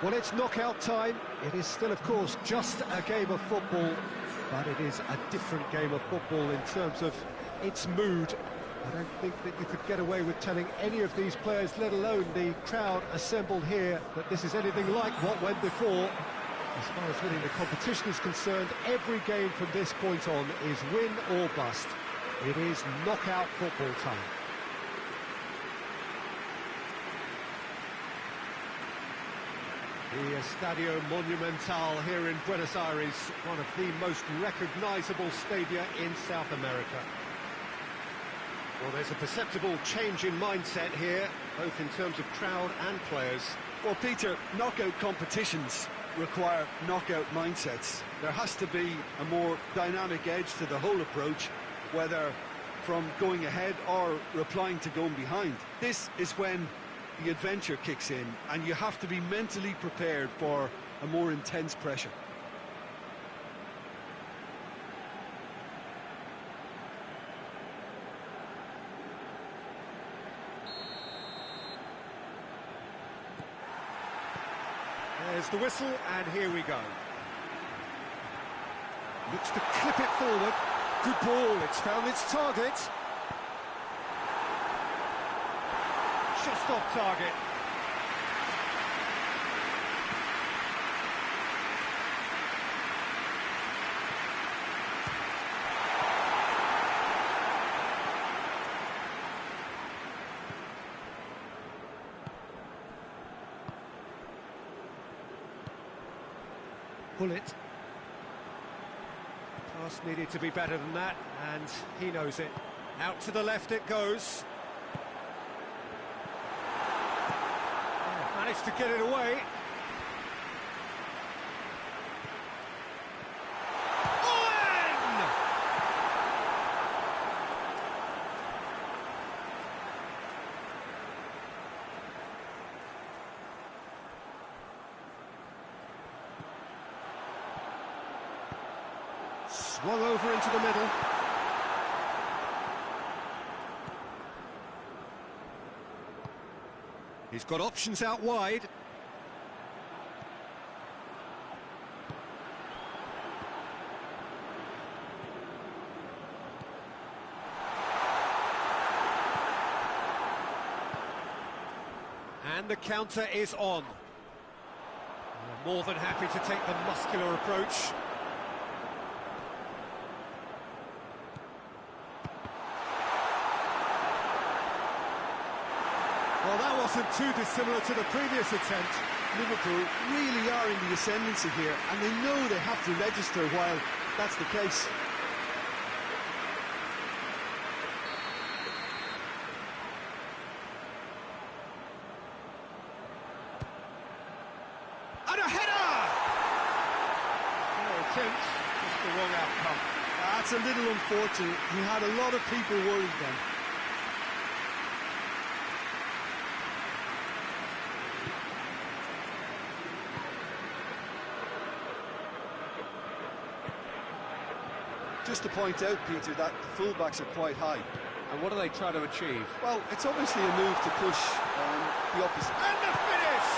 Well, it's knockout time. It is still, of course, just a game of football, but it is a different game of football in terms of its mood. I don't think that you could get away with telling any of these players, let alone the crowd assembled here, that this is anything like what went before. As far as winning the competition is concerned, every game from this point on is win or bust. It is knockout football time. The Estadio Monumental here in Buenos Aires, one of the most recognisable stadia in South America. Well, there's a perceptible change in mindset here, both in terms of crowd and players. Well, Peter, knockout competitions require knockout mindsets. There has to be a more dynamic edge to the whole approach, whether from going ahead or replying to going behind. This is when the adventure kicks in, and you have to be mentally prepared for a more intense pressure. There's the whistle, and here we go. Looks to clip it forward. Good ball, it's found its target. Just off target. Bullet. Pass needed to be better than that, and he knows it. Out to the left it goes. Managed to get it away. Owen! Swung over into the middle. He's got options out wide. And the counter is on. They're more than happy to take the muscular approach. Well, that wasn't too dissimilar to the previous attempt. Liverpool really are in the ascendancy here, and they know they have to register while that's the case. And a header! No attempt, just the wrong outcome. That's a little unfortunate. He had a lot of people worried then. Just to point out, Peter, that the fullbacks are quite high. And what do they try to achieve? Well, it's obviously a move to push the opposite. And the finish!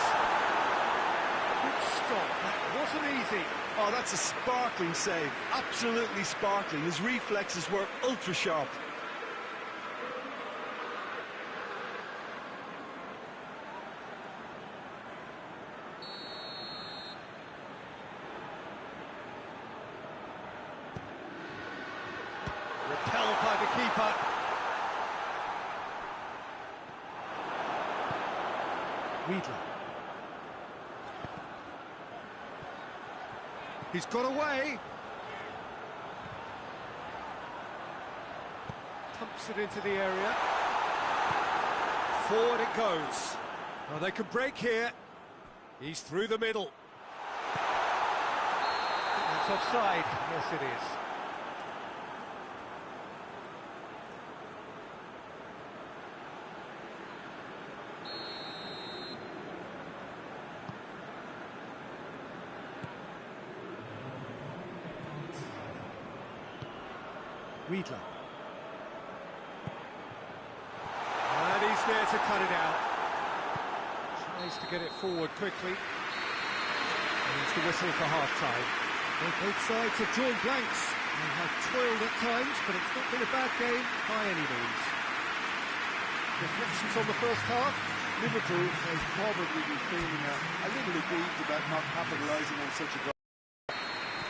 Good stop, that wasn't easy. Oh, that's a sparkling save, absolutely sparkling. His reflexes were ultra-sharp. Repelled by the keeper. Weedler. He's got away. Pumps it into the area. Forward it goes. Well, they can break here. He's through the middle. That's offside. Yes, it is. Weedler. And he's there to cut it out. Tries to get it forward quickly. It's the whistle for half-time. Well, both sides have drawn blanks. They have toiled at times, but it's not been a bad game by any means. Reflections on the first half? Liverpool has probably been feeling a little aggrieved about not capitalising on such a drive.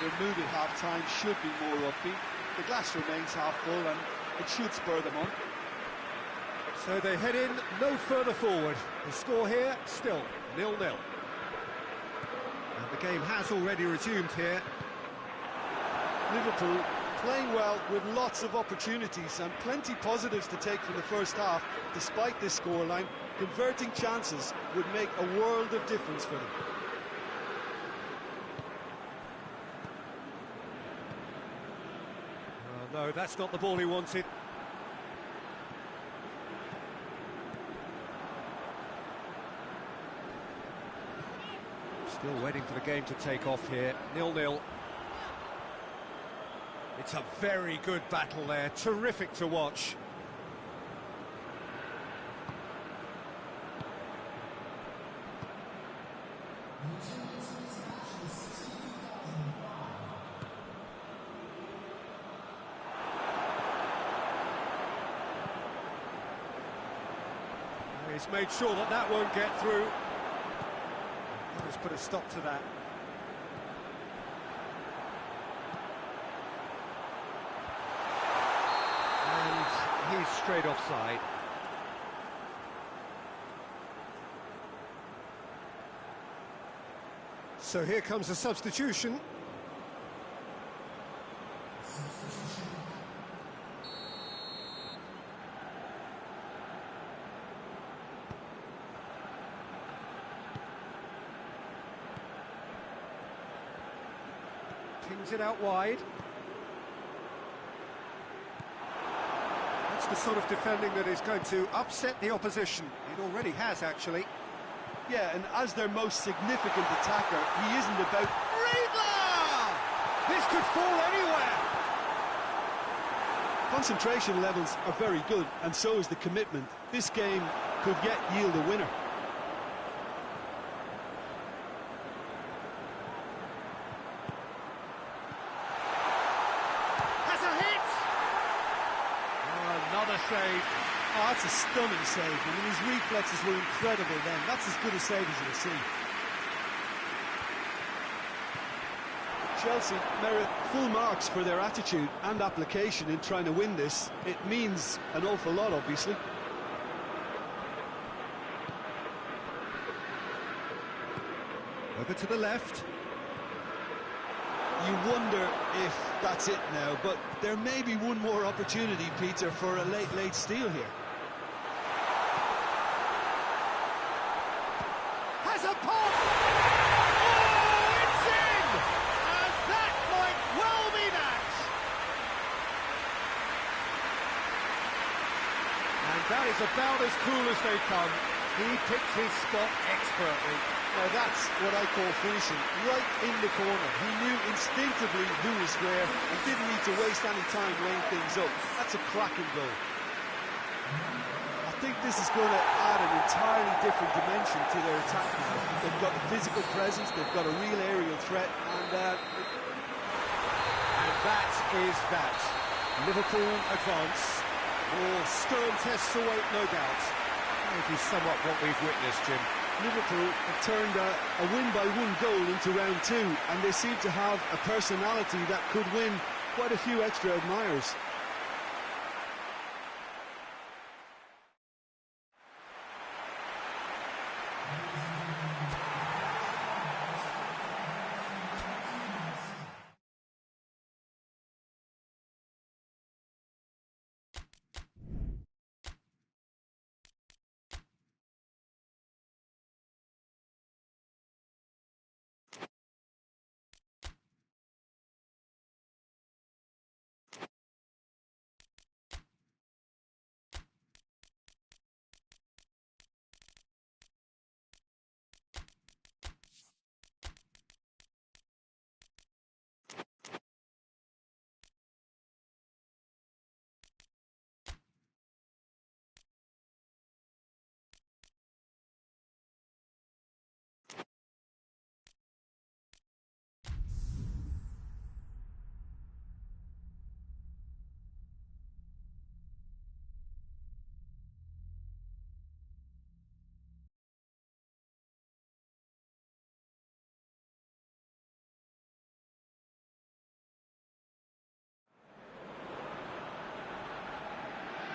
Their mood at half-time should be more upbeat. The glass remains half full and it should spur them on. So they head in no further forward. The score here, still 0-0. And the game has already resumed here. Liverpool playing well with lots of opportunities and plenty positives to take from the first half. Despite this scoreline, converting chances would make a world of difference for them. No, that's not the ball he wanted. Still waiting for the game to take off here. 0-0. It's a very good battle there. Terrific to watch. He's made sure that that won't get through. Let's put a stop to that. And he's straight offside. So here comes a substitution. Pings it out wide. That's the sort of defending that is going to upset the opposition. It already has, actually. Yeah, and as their most significant attacker, he isn't about... Riedler! This could fall anywhere! Concentration levels are very good, and so is the commitment. This game could yet yield a winner. Another save. Oh, that's a stunning save. I mean, his reflexes were incredible then. That's as good a save as you'll see. Chelsea merit full marks for their attitude and application in trying to win this. It means an awful lot, obviously. Over to the left. You wonder if that's it now, but there may be one more opportunity, Peter, for a late steal here. Has a pop! Oh, it's in! And that might well be that! And that is about as cool as they come. He picked his spot expertly. Now that's what I call finishing, right in the corner. He knew instinctively who was where and didn't need to waste any time laying things up. That's a cracking goal. I think this is going to add an entirely different dimension to their attack now. They've got a physical presence, they've got a real aerial threat, and that is that. Liverpool advance. More stern tests await, no doubt. That is somewhat what we've witnessed, Jim. Liverpool have turned a win-by-one goal into round two, and they seem to have a personality that could win quite a few extra admirers.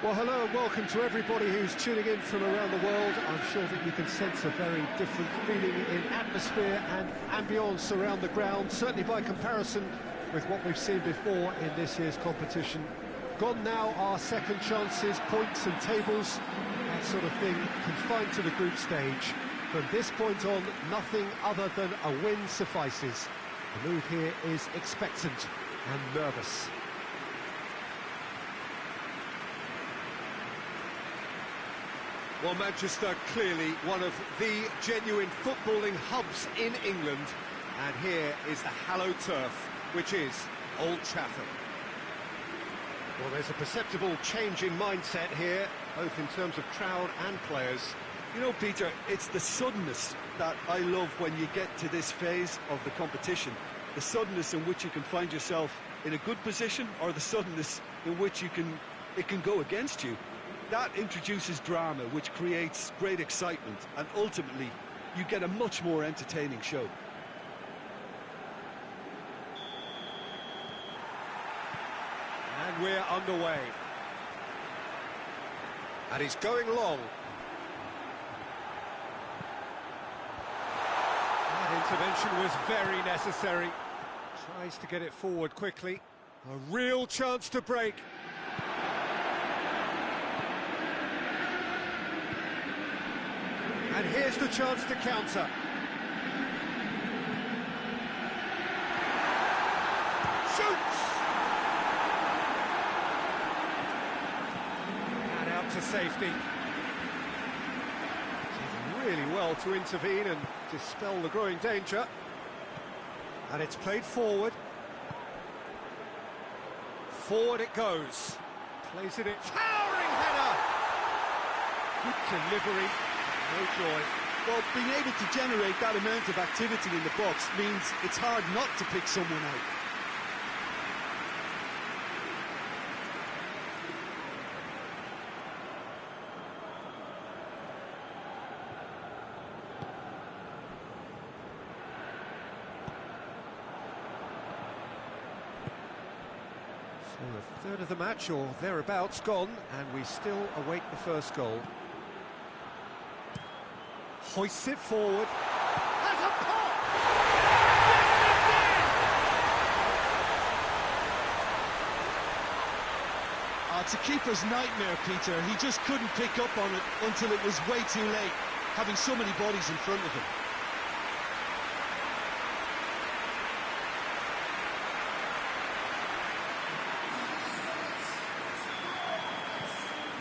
Well, hello and welcome to everybody who's tuning in from around the world. I'm sure that you can sense a very different feeling in atmosphere and ambience around the ground, certainly by comparison with what we've seen before in this year's competition. Gone now are second chances, points and tables, that sort of thing confined to the group stage. From this point on, nothing other than a win suffices. The mood here is expectant and nervous. Well, Manchester, clearly one of the genuine footballing hubs in England. And here is the hallowed turf, which is Old Trafford. Well, there's a perceptible change in mindset here, both in terms of crowd and players. You know, Peter, it's the suddenness that I love when you get to this phase of the competition. The suddenness in which you can find yourself in a good position, or the suddenness in which it can go against you. That introduces drama, which creates great excitement, and ultimately you get a much more entertaining show. And we're underway. And he's going long. That intervention was very necessary. Tries to get it forward quickly. A real chance to break. And here's the chance to counter. Shoots! And out to safety. Did really well to intervene and dispel the growing danger. And it's played forward. Forward it goes. Plays it in. Towering header! Good delivery. No joy. Well, being able to generate that amount of activity in the box means it's hard not to pick someone out. So a third of the match, or thereabouts, gone, and we still await the first goal. Hoists it forward. Has a pop! Yes, it's in! It's a keeper's nightmare, Peter. He just couldn't pick up on it until it was way too late, having so many bodies in front of him.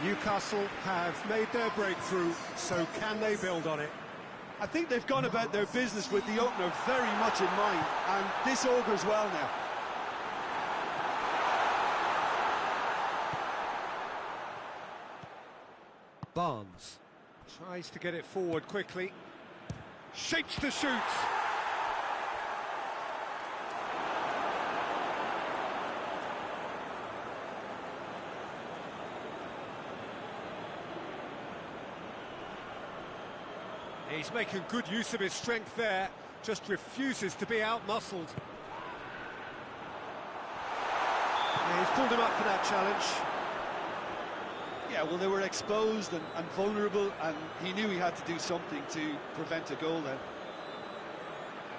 Newcastle have made their breakthrough, so can they build on it? I think they've gone about their business with the opener very much in mind, and this augurs well now. Barnes tries to get it forward quickly. Shapes to shoot. He's making good use of his strength there, just refuses to be out-muscled. Yeah, he's pulled him up for that challenge. Yeah, well, they were exposed and vulnerable, and he knew he had to do something to prevent a goal then.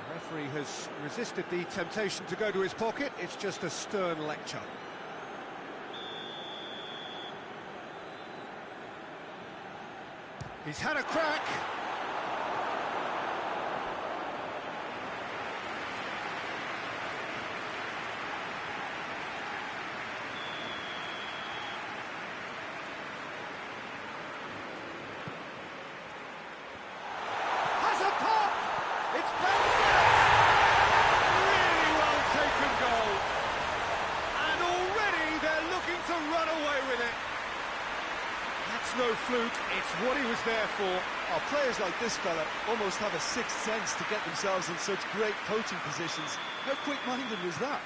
The referee has resisted the temptation to go to his pocket. It's just a stern lecture. He's had a crack. No fluke, it's what he was there for. Oh, players like this fella almost have a sixth sense to get themselves in such great coaching positions. How quick-minded was that?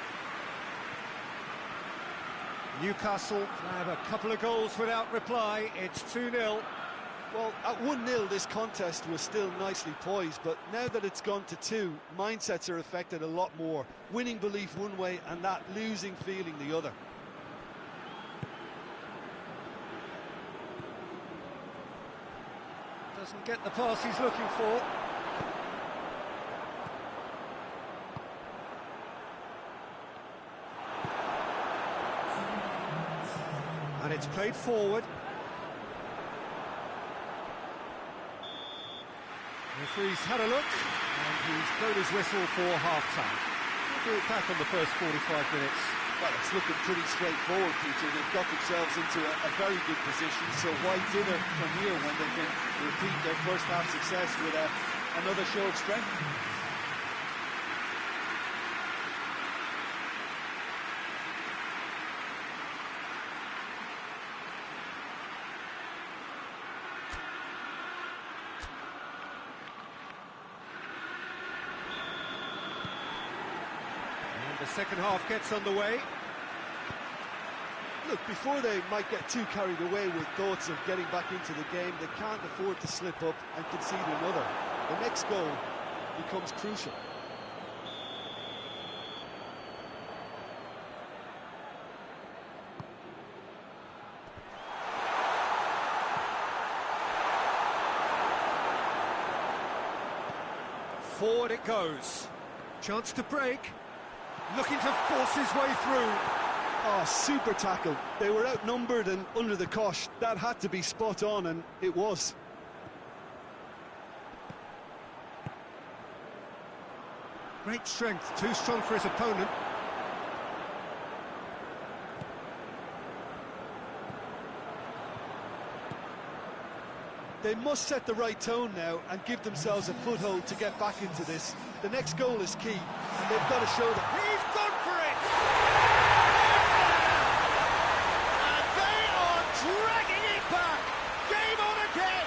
Newcastle have a couple of goals without reply. It's 2-0. Well, at 1-0 this contest was still nicely poised, but now that it's gone to 2, mindsets are affected a lot more. Winning belief one way and that losing feeling the other. Doesn't get the pass he's looking for. And it's played forward. The referee's had a look, and he's blown his whistle for half-time. We'll do it back on the first 45 minutes. Well, it's looking pretty straightforward, Peter. They've got themselves into a very good position, so why dither from here when they can repeat their first half success with another show of strength? The second half gets underway. Look, before they might get too carried away with thoughts of getting back into the game, they can't afford to slip up and concede another. The next goal becomes crucial. Forward it goes. Chance to break. Looking to force his way through. Oh, super tackle. They were outnumbered and under the cosh. That had to be spot on, and it was. Great strength, too strong for his opponent. They must set the right tone now and give themselves a foothold to get back into this. The next goal is key, and they've got to show that. He's gone for it! And they are dragging it back! Game on again!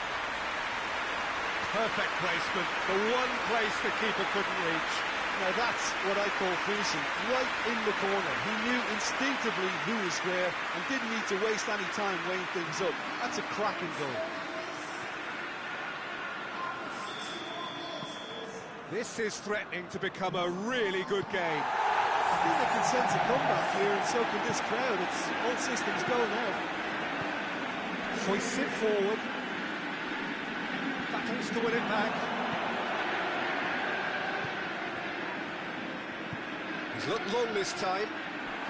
Perfect placement, the one place the keeper couldn't reach. Now that's what I call finishing, right in the corner. He knew instinctively who was where and didn't need to waste any time weighing things up. That's a cracking goal. This is threatening to become a really good game. I think they can sense a comeback here, and so can this crowd. It's all systems go now. Hoists it forward. Battles to win it back. He's looked long this time.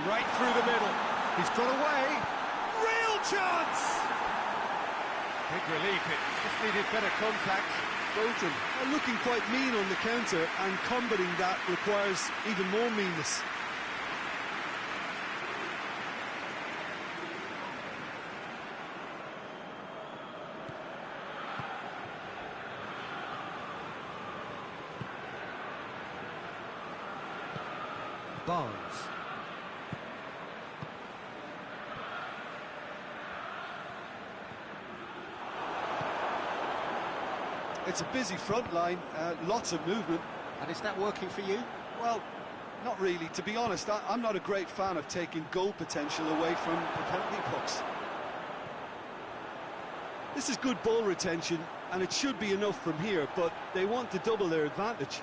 Right through the middle. He's got away. Real chance! Big relief, it just needed better contact. Bolton are looking quite mean on the counter, and combating that requires even more meanness. Barnes. It's a busy front line, lots of movement. And is that working for you? Well, not really. To be honest, I'm not a great fan of taking goal potential away from the penalty box. This is good ball retention, and it should be enough from here, but they want to double their advantage.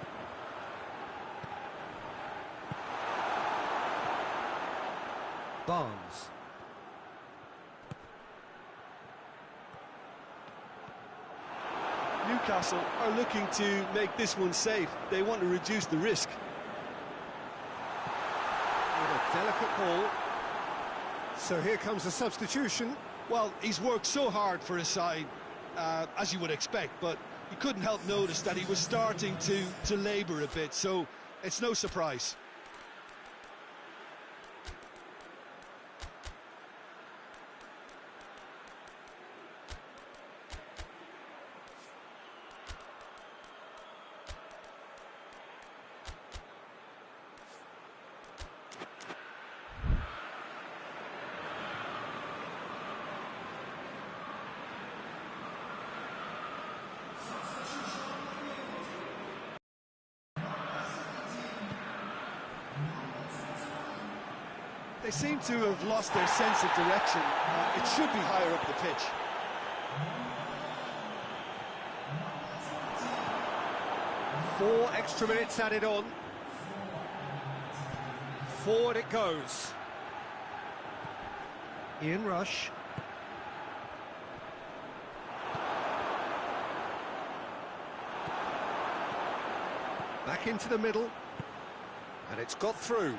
Barnes. Newcastle are looking to make this one safe. They want to reduce the risk. With a delicate ball. So here comes a substitution. Well, he's worked so hard for his side, as you would expect, but you couldn't help notice that he was starting to labour a bit, so it's no surprise. They seem to have lost their sense of direction. It should be higher up the pitch. Four extra minutes added on. Forward it goes. Ian Rush. Back into the middle. And it's got through.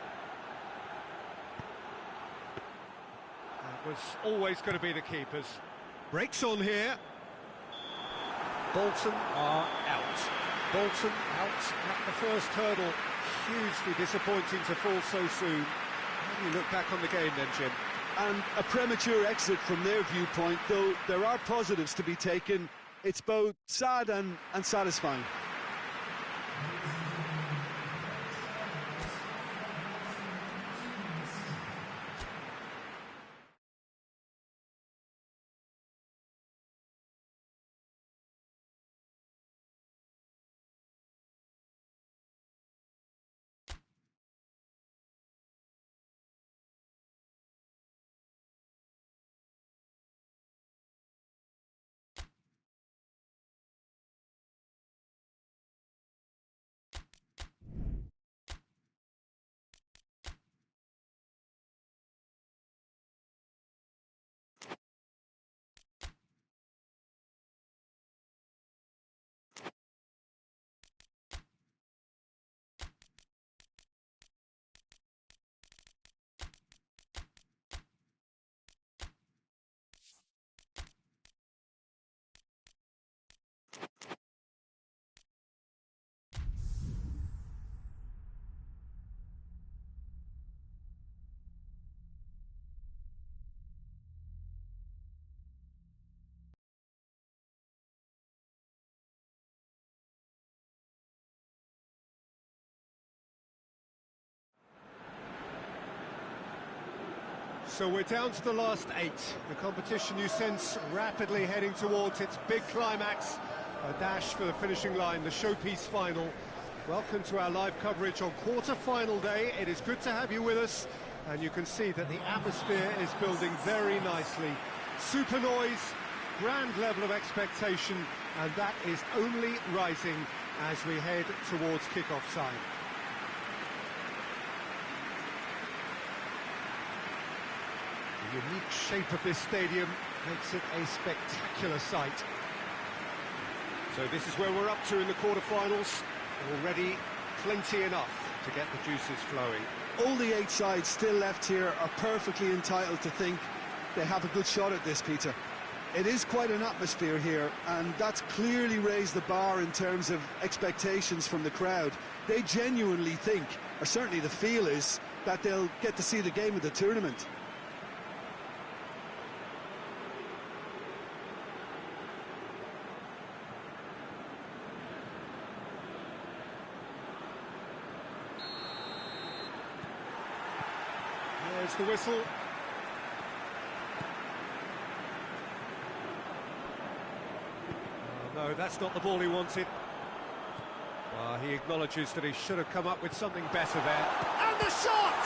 That was always going to be the keepers. Breaks on here. Bolton are out. Bolton out at the first hurdle. Hugely disappointing to fall so soon. How do you look back on the game then, Jim? And a premature exit from their viewpoint, though there are positives to be taken. It's both sad and satisfying. So we're down to the last 8. The competition, you sense, rapidly heading towards its big climax. A dash for the finishing line, the showpiece final. Welcome to our live coverage on quarter-final day. It is good to have you with us, and you can see that the atmosphere is building very nicely. Super noise, grand level of expectation, and that is only rising as we head towards kick-off time. The unique shape of this stadium makes it a spectacular sight. So this is where we're up to in the quarter-finals. Already plenty enough to get the juices flowing. All the 8 sides still left here are perfectly entitled to think they have a good shot at this, Peter. It is quite an atmosphere here, and that's clearly raised the bar in terms of expectations from the crowd. They genuinely think, or certainly the feel is, that they'll get to see the game of the tournament. There's the whistle. Oh, no, that's not the ball he wanted. He acknowledges that he should have come up with something better there. And the shot!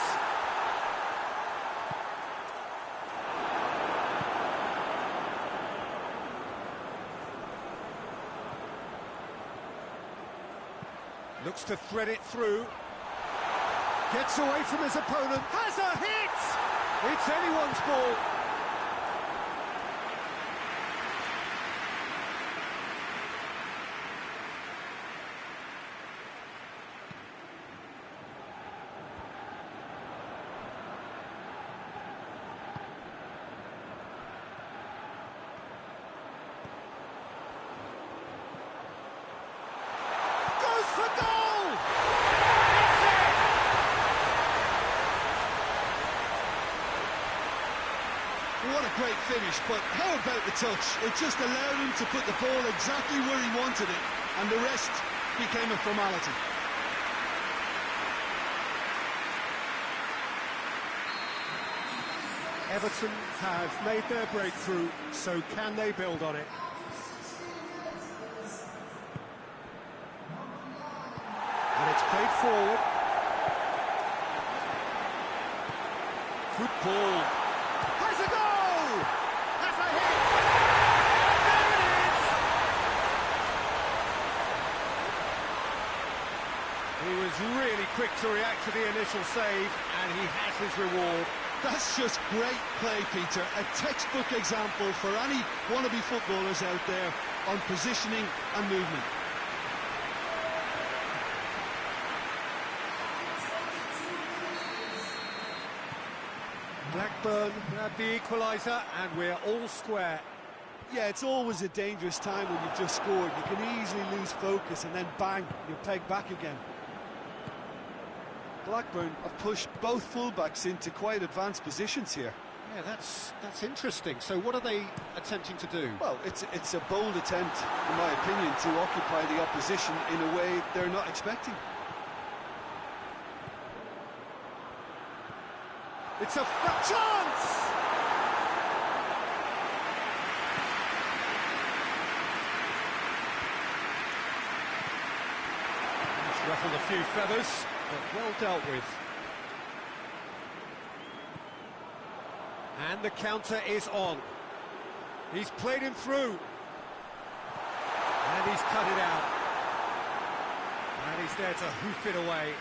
Looks to thread it through. Gets away from his opponent, has a hit! It's anyone's ball. Goes for goal! What a great finish, but how about the touch? It just allowed him to put the ball exactly where he wanted it, and the rest became a formality. Everton have made their breakthrough, so can they build on it? And it's played forward. Good ball. Has a goal! Has a hit! There it is! He was really quick to react to the initial save, and he has his reward. That's just great play, Peter. A textbook example for any wannabe footballers out there on positioning and movement. Blackburn grab the equaliser, and we're all square. Yeah, it's always a dangerous time when you've just scored. You can easily lose focus and then bang, you're pegged back again. Blackburn have pushed both fullbacks into quite advanced positions here. Yeah, that's interesting. So what are they attempting to do? Well, it's a bold attempt, in my opinion, to occupy the opposition in a way they're not expecting. It's a chance! It's ruffled a few feathers, but well dealt with. And the counter is on. He's played him through. And he's cut it out. And he's there to hoof it away.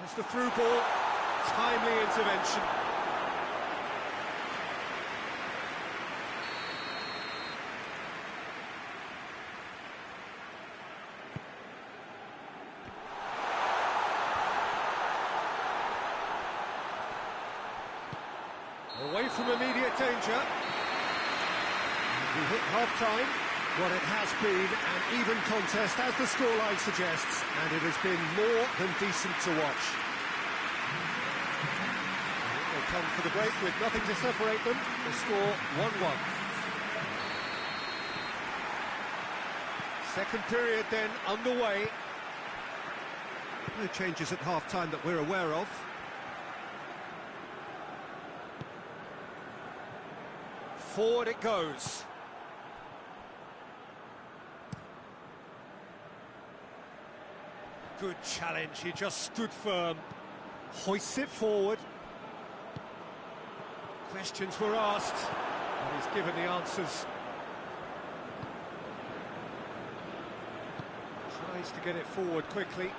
There's the through ball, timely intervention. Away from immediate danger. We hit half-time. What it has been an even contest, as the scoreline suggests, and it has been more than decent to watch. They'll come for the break with nothing to separate them. The score 1-1. Second period then underway. No changes at half-time that we're aware of. Forward it goes. Good challenge, he just stood firm. Hoists it forward. Questions were asked, and he's given the answers. Tries to get it forward quickly.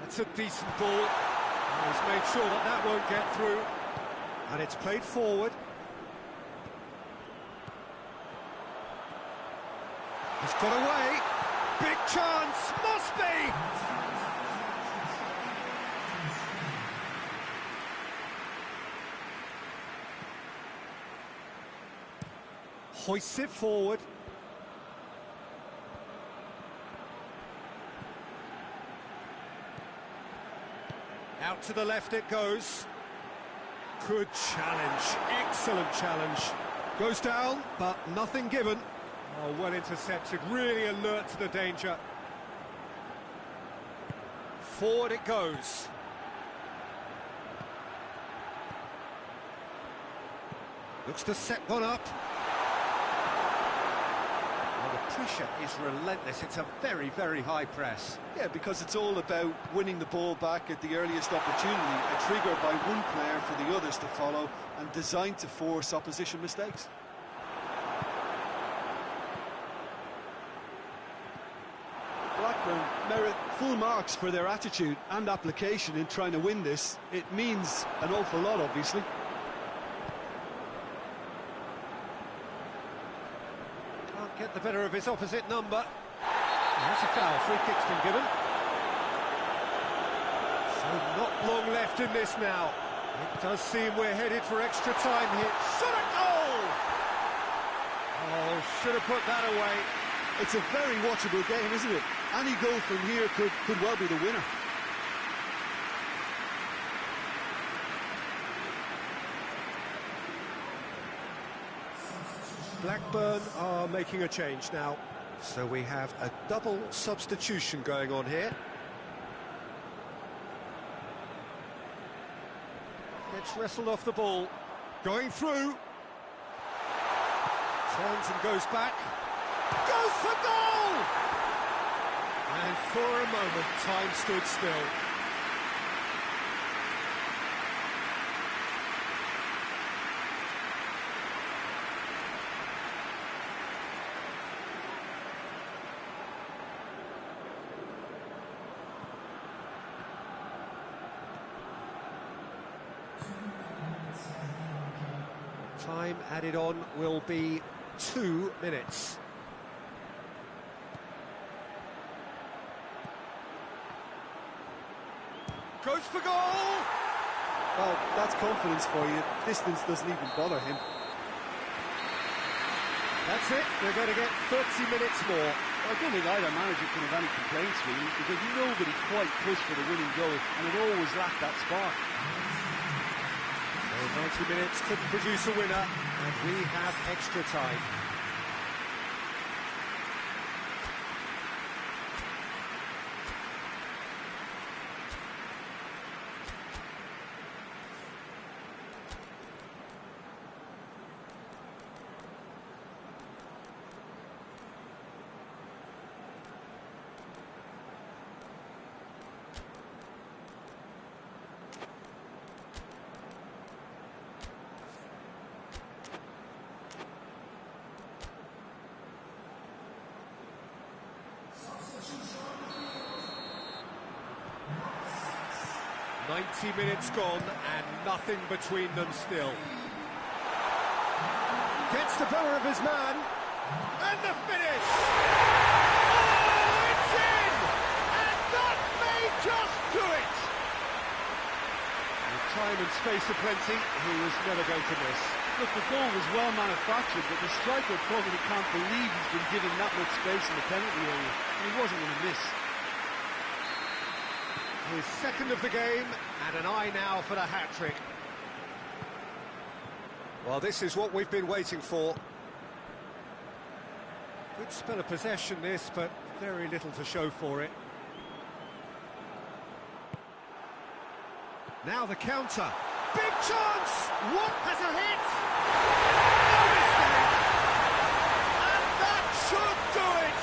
That's a decent ball. And he's made sure that that won't get through. And it's played forward. He's got away. Big chance, must be! Hoists it forward. Out to the left it goes. Good challenge, excellent challenge. Goes down, but nothing given. Oh, well intercepted, really alert to the danger. Forward it goes. Looks to set one up. Well, the pressure is relentless. It's a very, very high press. Yeah, because it's all about winning the ball back at the earliest opportunity, a trigger by one player for the others to follow, and designed to force opposition mistakes. Blackburn merit full marks for their attitude and application in trying to win this. It means an awful lot, obviously. Can't get the better of his opposite number. That's a foul, free kick's been given. So not long left in this now. It does seem we're headed for extra time here. Shot a goal! Oh, should have put that away. It's a very watchable game, isn't it? Any goal from here could well be the winner. Blackburn are making a change now. So we have a double substitution going on here. Gets wrestled off the ball. Going through. Turns and goes back. Goes for goal! And for a moment, time stood still. Time added on will be 2 minutes. Goes for goal! Well, that's confidence for you. Distance doesn't even bother him. That's it, we're going to get 30 minutes more. I don't think either manager can have any complaints, really, because nobody quite pushed for the winning goal, and it always lacked that spark. So 90 minutes couldn't produce a winner, and we have extra time. "90 minutes gone and nothing between them still." Gets the better of his man, and the finish! Oh, it's in! And that may just do it! With time and space aplenty, he was never going to miss. Look, the goal was well manufactured, but the striker probably can't believe he's been given that much space in the penalty area. He wasn't going to miss. His second of the game, and an eye now for the hat-trick. Well, this is what we've been waiting for. Good spell of possession, this, but very little to show for it. Now the counter. Big chance! What has a hit? No mistake! And that should do it!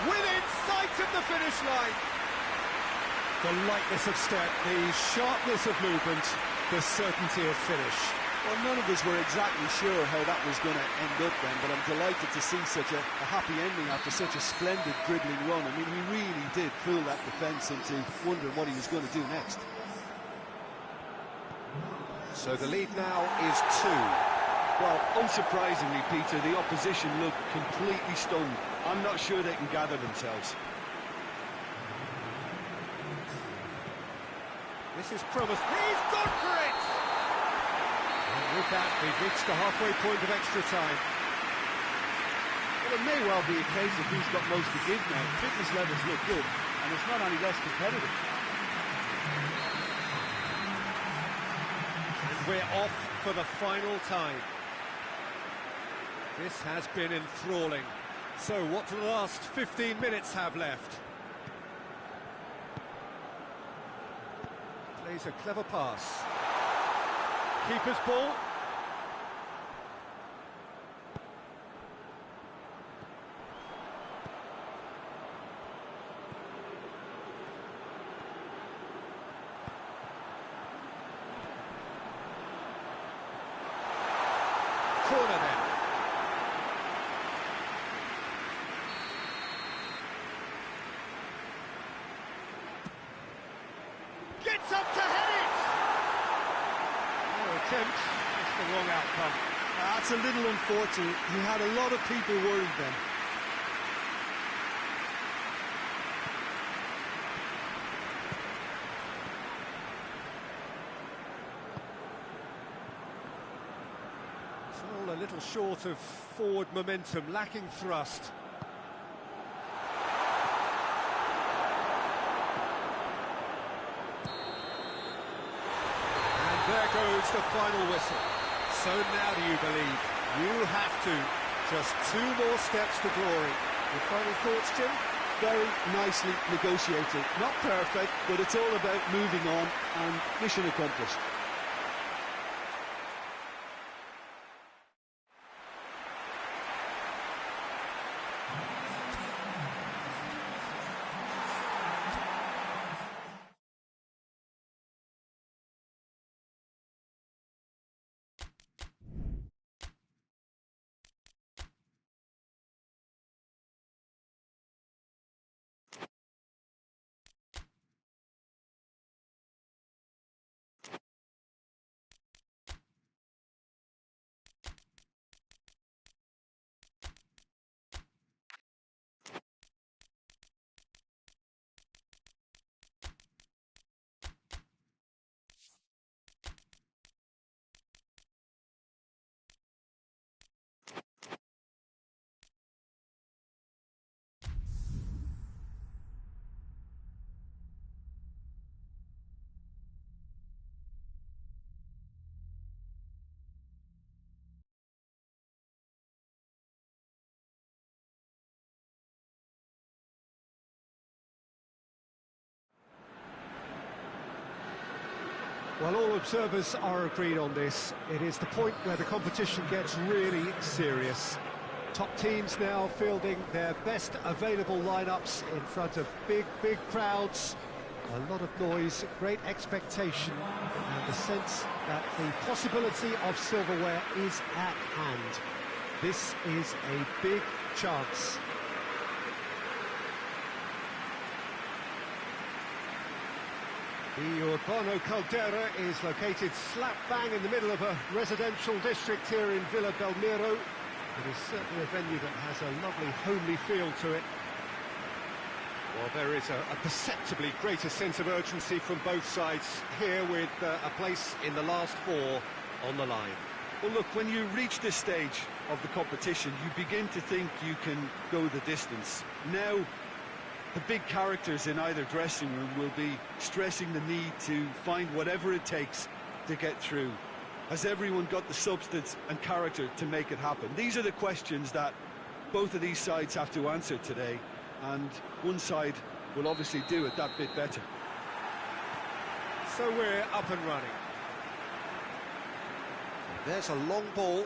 Within sight of the finish line. The lightness of step, the sharpness of movement, the certainty of finish. Well, none of us were exactly sure how that was going to end up then, but I'm delighted to see such a happy ending after such a splendid dribbling run. I mean, he really did fool that defence into wondering what he was going to do next. So the lead now is 2. Well, unsurprisingly, Peter, the opposition looked completely stunned. I'm not sure they can gather themselves. This is promised. He's gone for it! And with that, we've reached the halfway point of extra time. Well, it may well be a case of who's got most to give now. Fitness levels look good, and it's not any less competitive. And we're off for the final time. This has been enthralling. So what do the last 15 minutes have left? Plays a clever pass. Keeper's ball. Corner then. Gets up to head it! No attempt, just the wrong outcome. That's a little unfortunate. He had a lot of people worried then. It's all a little short of forward momentum, lacking thrust. There goes the final whistle. So now do you believe? You have to. Just 2 more steps to glory. Your final thoughts, Jim? Very nicely negotiated. Not perfect, but it's all about moving on and mission accomplished. Well, all observers are agreed on this. It is the point where the competition gets really serious. Top teams now fielding their best available lineups in front of big crowds. A lot of noise, great expectation, and the sense that the possibility of silverware is at hand. This is a big chance. The Urbano Caldera is located slap bang in the middle of a residential district here in Villa Belmiro. It is certainly a venue that has a lovely homely feel to it. Well, there is a perceptibly greater sense of urgency from both sides here, with a place in the last four on the line. Well, look, when you reach this stage of the competition, you begin to think you can go the distance. Now, the big characters in either dressing room will be stressing the need to find whatever it takes to get through. Has everyone got the substance and character to make it happen? These are the questions that both of these sides have to answer today, and one side will obviously do it that bit better. So we're up and running. There's a long ball.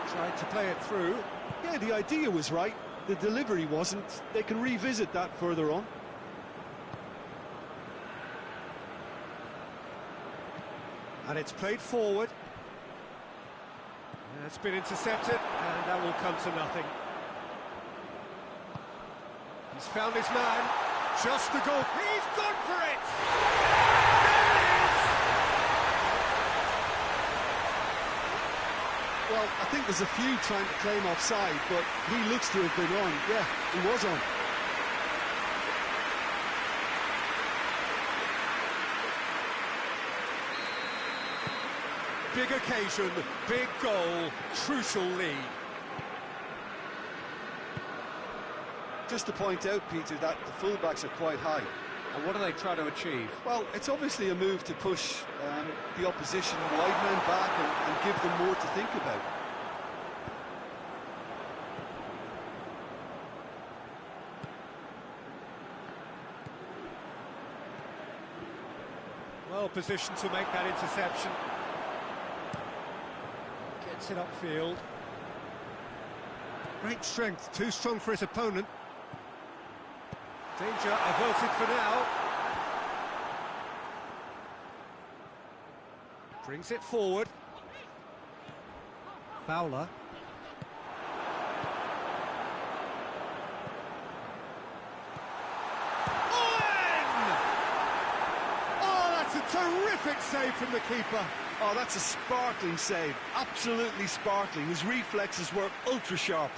Tried to play it through. Yeah, the idea was right. The delivery wasn't. They can revisit that further on. And it's played forward. It's been intercepted, and that will come to nothing. He's found his man. Just the goal. He's gone for it! There it is! Well, I think there's a few trying to claim offside, but he looks to have been on. Yeah, he was on. Big occasion, big goal, crucial lead. Just to point out, Peter, that the fullbacks are quite high. And what do they try to achieve? Well, it's obviously a move to push the opposition wide men back and give them more to think about. Well positioned to make that interception. Gets it upfield. Great strength, too strong for his opponent. Danger averted for now. Brings it forward. Fowler. Terrific save from the keeper. Oh, that's a sparkling save. Absolutely sparkling. His reflexes were ultra sharp.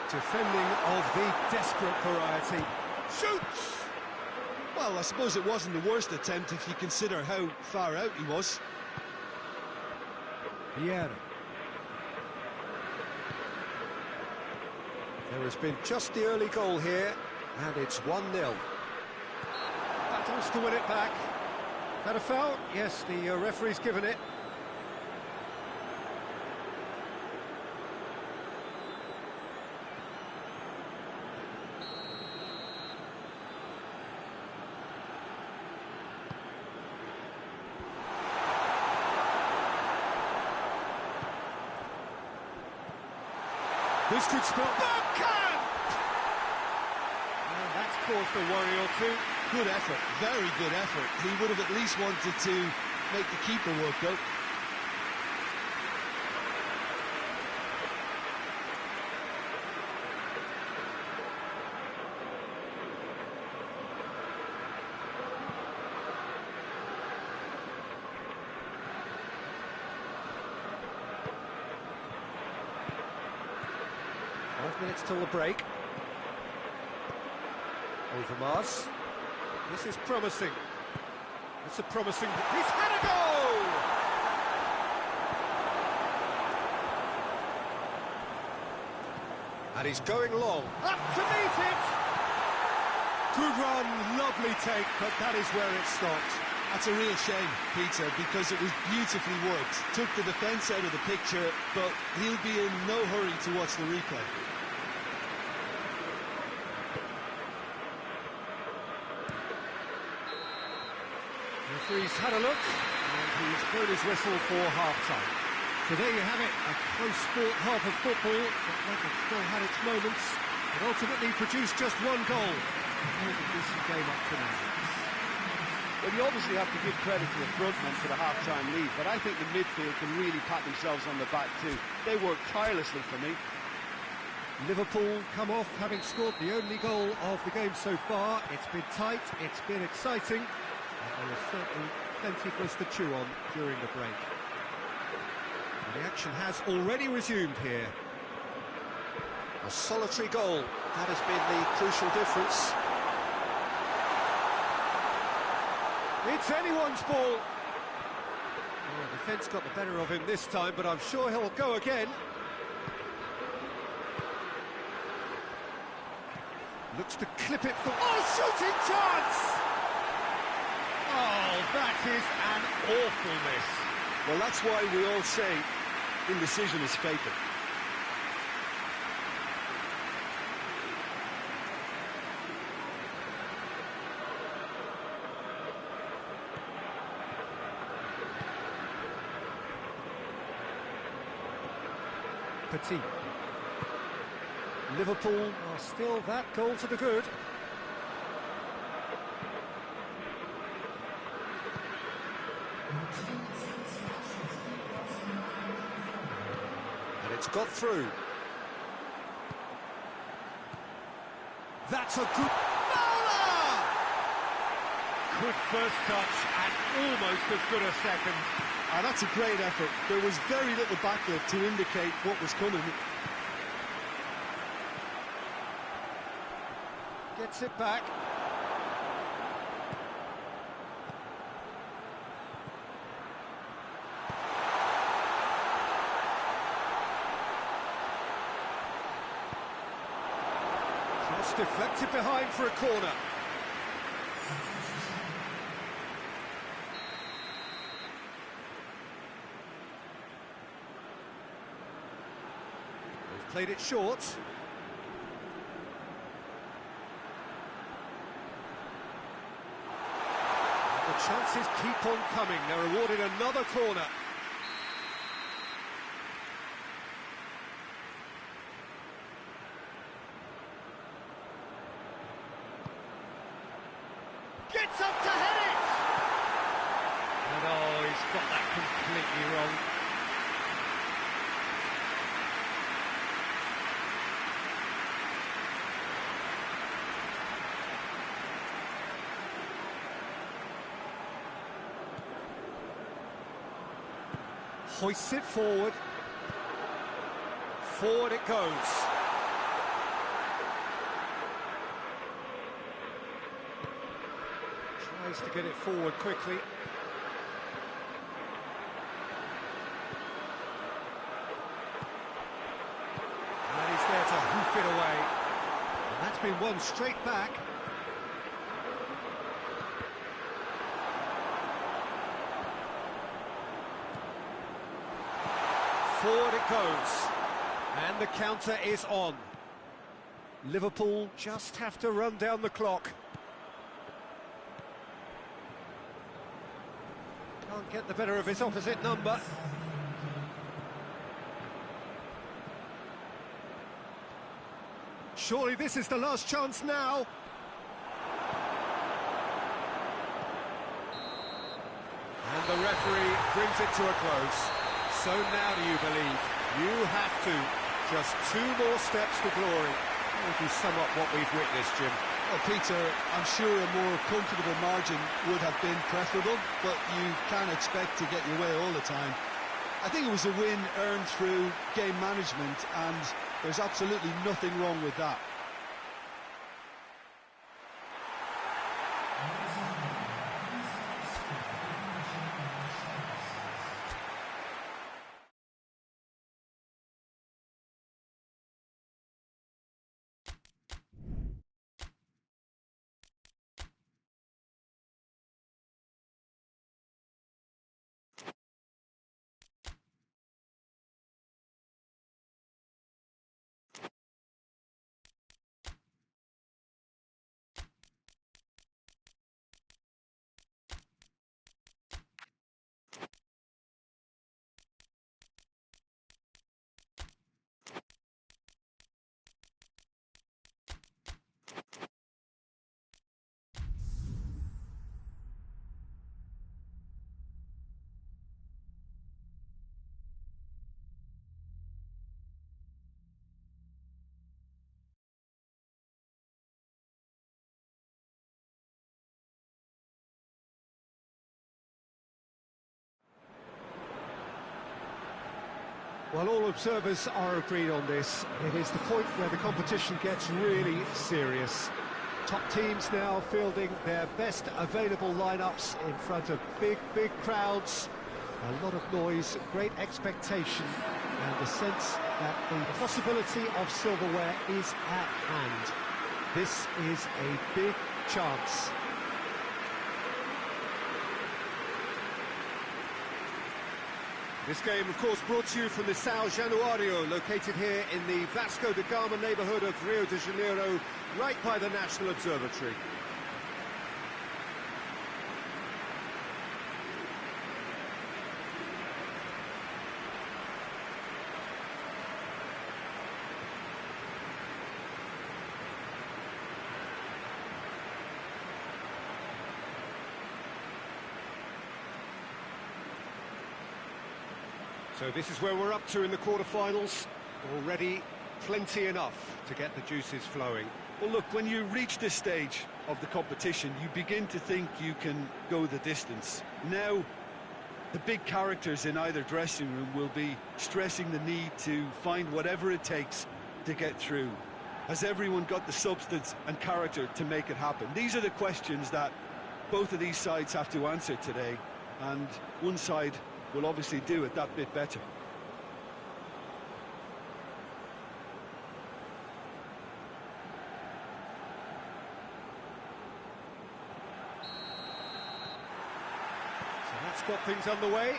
Defending of the desperate variety. Shoots! Well, I suppose it wasn't the worst attempt if you consider how far out he was. Vieira. There has been just the early goal here, and it's 1-0. Battles to win it back. That a foul? Yes, the referee's given it. This could spell Bergkamp! And that's caused a worry or two. Good effort, very good effort. He would have at least wanted to make the keeper work out. Minutes till the break. Overmars. This is promising. It's a promising... He's had a goal! And he's going long. Up to meet it! Good run, lovely take, but that is where it stopped. That's a real shame, Peter, because it was beautifully worked. Took the defence out of the picture, but he'll be in no hurry to watch the replay. The referee's had a look, and he's blown his whistle for half-time. So there you have it, a close-fought half of football, but one that still had its moments. It ultimately produced just one goal. A decent game up to now. Well, you obviously have to give credit to the frontmen for the half-time lead, but I think the midfield can really pat themselves on the back too. They worked tirelessly for me. Liverpool come off having scored the only goal of the game so far. It's been tight, it's been exciting, and there was certainly plenty for us to chew on during the break. And the action has already resumed here. A solitary goal, that has been the crucial difference. It's anyone's ball. Well, the defence got the better of him this time, but I'm sure he'll go again. Looks to clip it for... Oh, shooting chance! Oh, that is an awful miss. Well, that's why we all say indecision is fatal. Petit. Liverpool are still that goal to the good. And it's got through. That's a good... Bowler! Good first touch and almost as good a second. That's a great effort. There was very little backlift to indicate what was coming. Gets it back. Cross deflected behind for a corner. They've played it short. The chances keep on coming. They're awarded another corner. Gets up to head it! And oh, he's got that completely wrong. Hoists it forward. Forward it goes. Tries to get it forward quickly. And he's there to hoof it away. And that's been won straight back. Forward it goes, and the counter is on. Liverpool just have to run down the clock. Can't get the better of his opposite number. Surely this is the last chance now. And the referee brings it to a close. So now do you believe? You have to. Just 2 more steps to glory. How would you sum up what we've witnessed, Jim? Well, Peter, I'm sure a more comfortable margin would have been preferable, but you can't expect to get your way all the time. I think it was a win earned through game management, and there's absolutely nothing wrong with that. Well, all observers are agreed on this. It is the point where the competition gets really serious. Top teams now fielding their best available lineups in front of big crowds. A lot of noise, great expectation, and the sense that the possibility of silverware is at hand. This is a big chance. This game, of course, brought to you from the São Januário, located here in the Vasco da Gama neighbourhood of Rio de Janeiro, right by the National Observatory. So this is where we're up to in the quarter-finals. Already plenty enough to get the juices flowing. Well, look, when you reach this stage of the competition, you begin to think you can go the distance. Now, the big characters in either dressing room will be stressing the need to find whatever it takes to get through. Has everyone got the substance and character to make it happen? These are the questions that both of these sides have to answer today, and one side will obviously do it that bit better. So that's got things underway.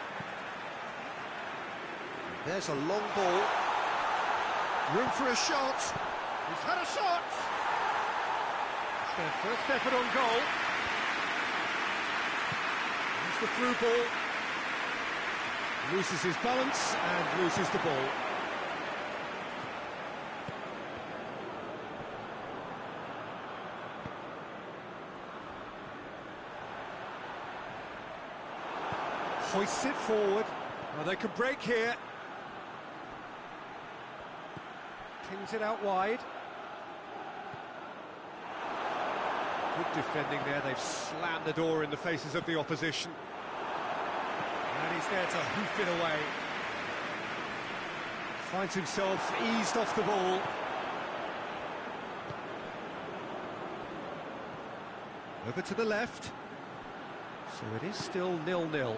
There's a long ball. Room for a shot. He's had a shot. It's their first effort on goal. Here's the through ball. Loses his balance and loses the ball. Hoists it forward. Well, they could break here. Kings it out wide. Good defending there. They've slammed the door in the faces of the opposition. And he's there to hoof it away. Finds himself eased off the ball. Over to the left. So it is still 0-0.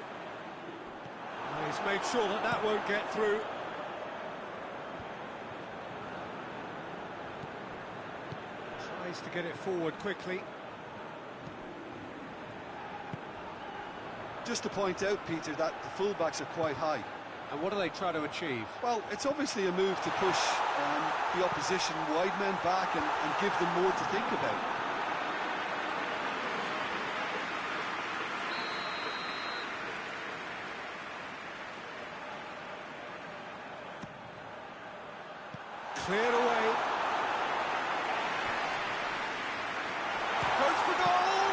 He's made sure that that won't get through. Tries to get it forward quickly. Just to point out, Peter, that the fullbacks are quite high. And what do they try to achieve? Well, it's obviously a move to push the opposition wide men back and give them more to think about. Cleared away. Goes for goal!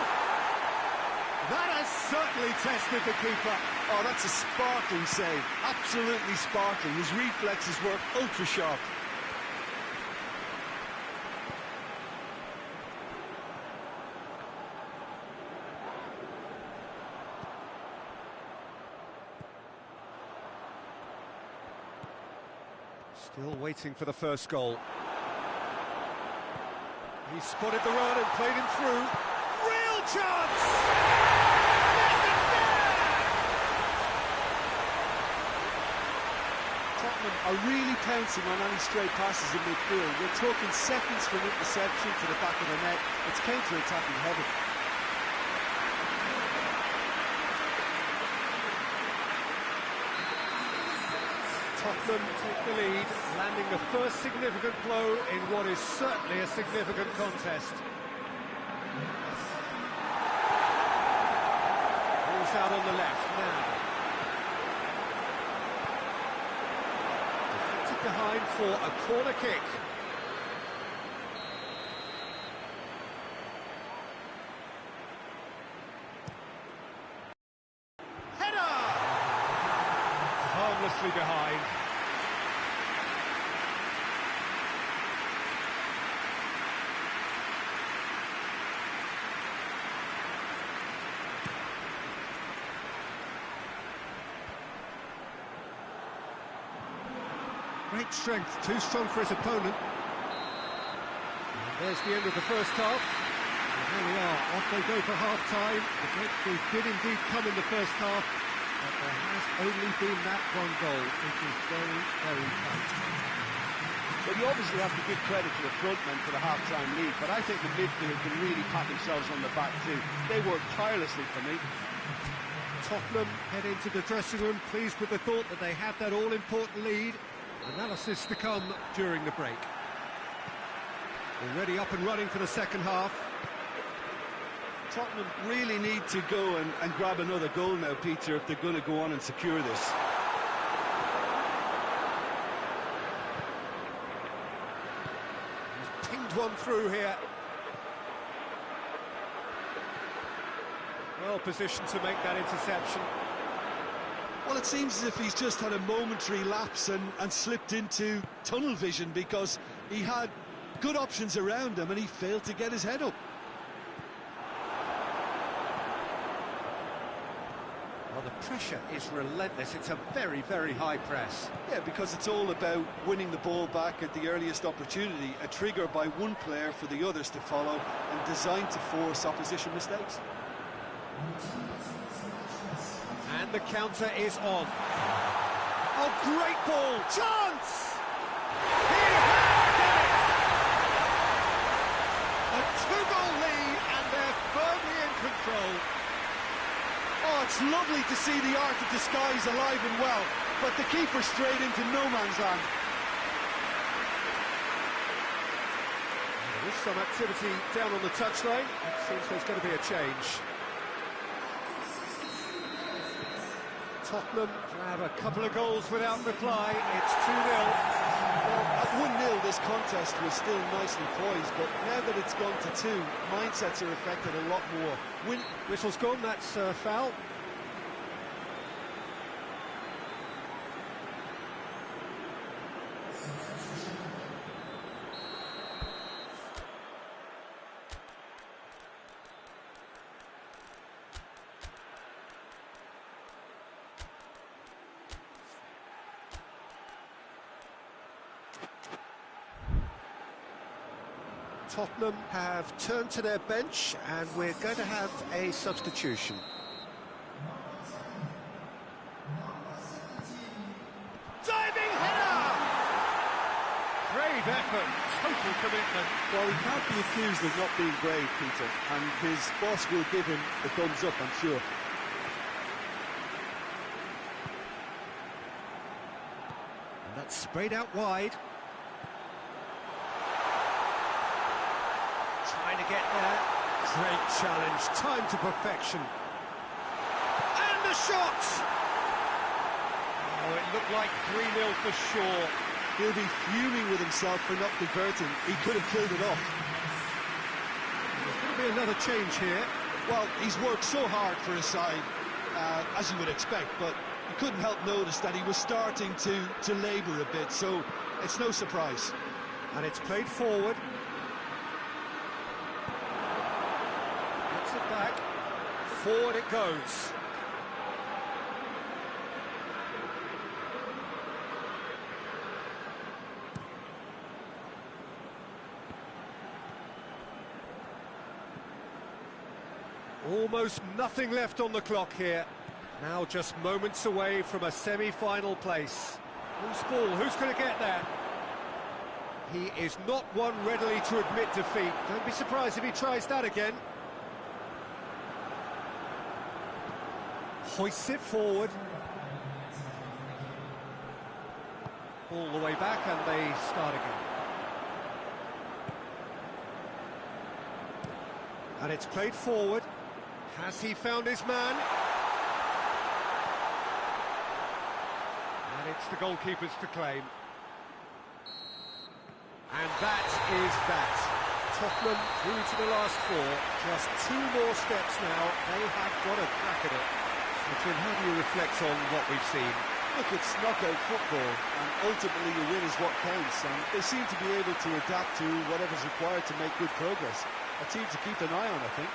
That has certainly tested the keeper. Oh, that's a sparkling save. Absolutely sparkling. His reflexes were ultra sharp. Still waiting for the first goal. He spotted the run and played him through. Real chance! Yes, it's there! Tottenham are really pouncing on any stray passes in midfield. We're talking seconds from interception to the back of the net. It's counter-attacking heaven. Tottenham take the lead, landing the first significant blow in what is certainly a significant contest. Ball's out on the left now. Deflected behind for a corner kick. Header! Harmlessly behind. Great strength, too strong for his opponent. And there's the end of the first half. And here we are, off they go for half-time. The breakthrough did indeed come in the first half, but there has only been that one goal, which is very, very tight. Well, you obviously have to give credit to the front men for the half-time lead, but I think the midfield can really pat themselves on the back too. They worked tirelessly for me. Tottenham head into the dressing room, pleased with the thought that they have that all-important lead. Analysis to come during the break. Already up and running for the second half. Tottenham really need to go and grab another goal now, Peter, if they're going to go on and secure this. He's pinged one through here. Well positioned to make that interception. Well, it seems as if he's just had a momentary lapse and slipped into tunnel vision, because he had good options around him and he failed to get his head up. Well, the pressure is relentless. It's a very, very high press. Yeah, because it's all about winning the ball back at the earliest opportunity, a trigger by one player for the others to follow, and designed to force opposition mistakes. And the counter is on. Oh, great ball! Chance! He has done it! A two-goal lead, and they're firmly in control. Oh, it's lovely to see the art of disguise alive and well, but the keeper straight into no man's land. There is some activity down on the touchline. It seems there's going to be a change. Tottenham grab a couple of goals without reply. It's 2-0. Well, at 1-0 this contest was still nicely poised, but now that it's gone to 2, mindsets are affected a lot more. Whistle's gone, that's foul. Tottenham have turned to their bench, and we're going to have a substitution. Diving header! Brave effort, total commitment. Well, he can't be accused of not being brave, Peter, and his boss will give him the thumbs up, I'm sure. And that's sprayed out wide. Trying to get there. Great challenge, time to perfection. And the shot! Oh, it looked like 3-0 for sure. He'll be fuming with himself for not converting. He could have killed it off. There's going to be another change here. Well, he's worked so hard for his side, as you would expect, but you couldn't help notice that he was starting to labour a bit, so it's no surprise. And it's played forward. Gets it back. Forward it goes. Almost nothing left on the clock here. Now just moments away from a semi-final place. Who's ball? Who's going to get there? He is not one readily to admit defeat. Don't be surprised if he tries that again. Hoists it forward. All the way back, and they start again. And it's played forward. Has he found his man? And it's the goalkeepers to claim. And that is that. Tottenham through to the last 4. Just 2 more steps now. They have got a crack at it. So, Jim, how do you reflect on what we've seen? Look, it's knockout football, and ultimately the win is what counts, and they seem to be able to adapt to whatever's required to make good progress. A team to keep an eye on, I think.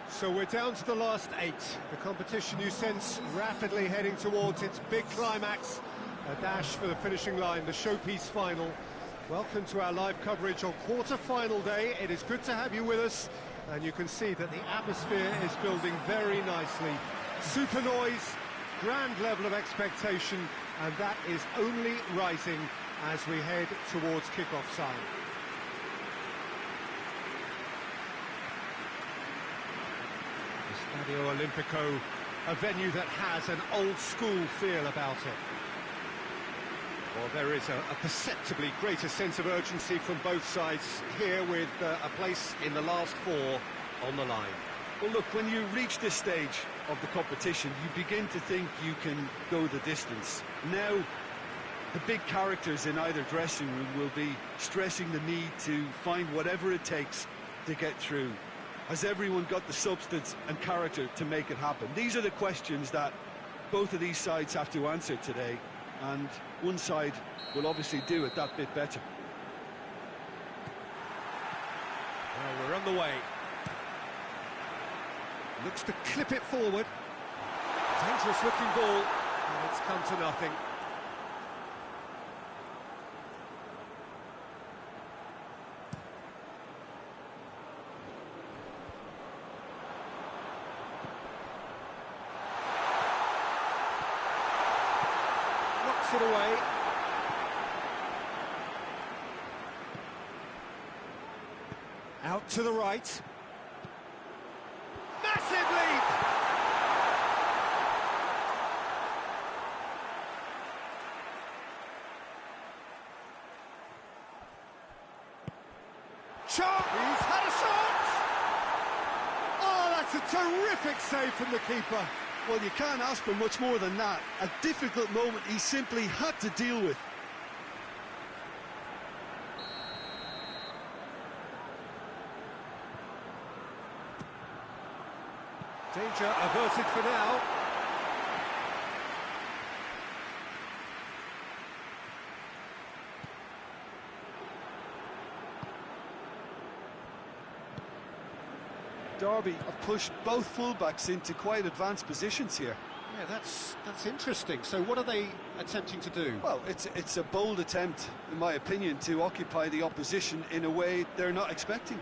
So we're down to the last 8. The competition, you sense, rapidly heading towards its big climax. A dash for the finishing line, the showpiece final. Welcome to our live coverage on quarter-final day. It is good to have you with us, and you can see that the atmosphere is building very nicely. Super noise, grand level of expectation, and that is only rising as we head towards kick-off time. Stadio Olimpico, a venue that has an old-school feel about it. Well, there is a perceptibly greater sense of urgency from both sides here, with a place in the last 4 on the line. Well, look, when you reach this stage of the competition, you begin to think you can go the distance. Now, the big characters in either dressing room will be stressing the need to find whatever it takes to get through. Has everyone got the substance and character to make it happen? These are the questions that both of these sides have to answer today, and one side will obviously do it that bit better. Well, we're on the way. Looks to clip it forward. Dangerous looking ball, and it's come to nothing. Knocks it away. Out to the right. Massive lead! Shot! He's had a shot! Oh, that's a terrific save from the keeper. Well, you can't ask for much more than that. A difficult moment he simply had to deal with. Danger averted for now. Derby have pushed both fullbacks into quite advanced positions here. Yeah, that's interesting. So what are they attempting to do? Well, it's a bold attempt, in my opinion, to occupy the opposition in a way they're not expecting.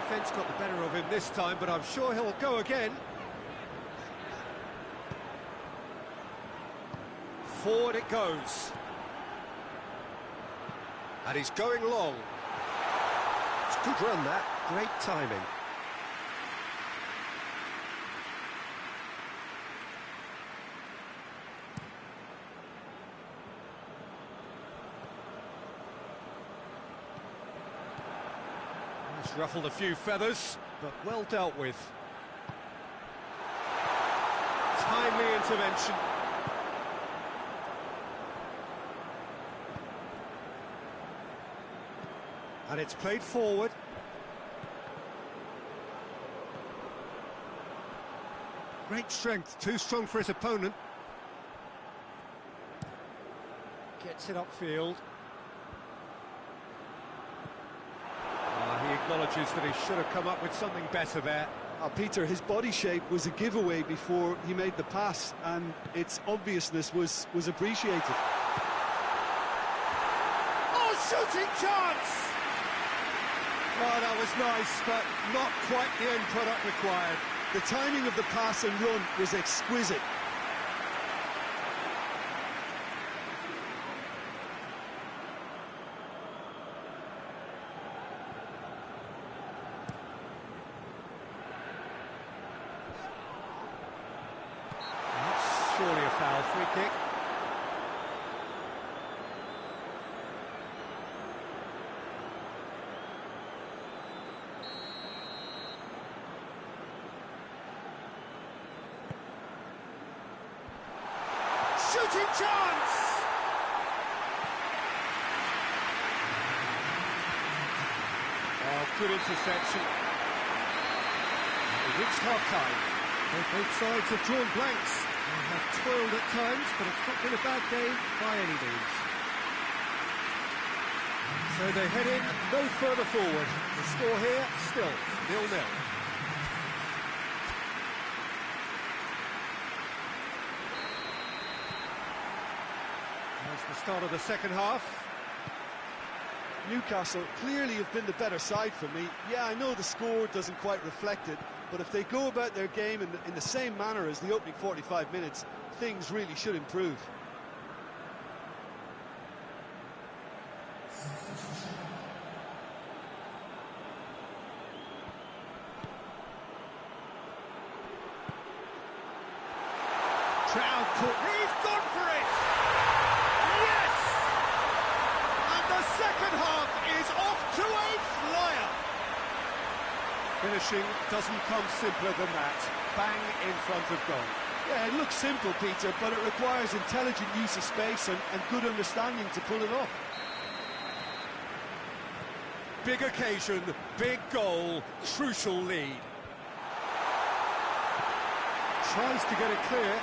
Defence got the better of him this time, but I'm sure he'll go again. Forward it goes. And he's going long. It's a good run, that. Great timing. Ruffled a few feathers, but well dealt with. Timely intervention. And it's played forward. Great strength, too strong for his opponent. Gets it upfield. He acknowledges that he should have come up with something better there. Peter, his body shape was a giveaway before he made the pass, and its obviousness was appreciated. Oh, shooting chance! Oh, that was nice, but not quite the end product required. The timing of the pass and run was exquisite. Surely a foul, free kick. Shooting chance! Oh, good interception. We reached half-time. Both sides have drawn blanks. They have toiled at times, but it's not been a bad game by any means. So they head in no further forward. The score here, still 0-0. That's the start of the second half. Newcastle clearly have been the better side for me. Yeah, I know the score doesn't quite reflect it, but if they go about their game in the same manner as the opening 45 minutes, things really should improve. He's gone for it! Yes! And the second half is off to a flyer! Finishing doesn't come simpler than that. Bang in front of goal. Yeah, it looks simple, Peter, but it requires intelligent use of space and good understanding to pull it off. Big occasion, big goal, crucial lead. Tries to get it clear.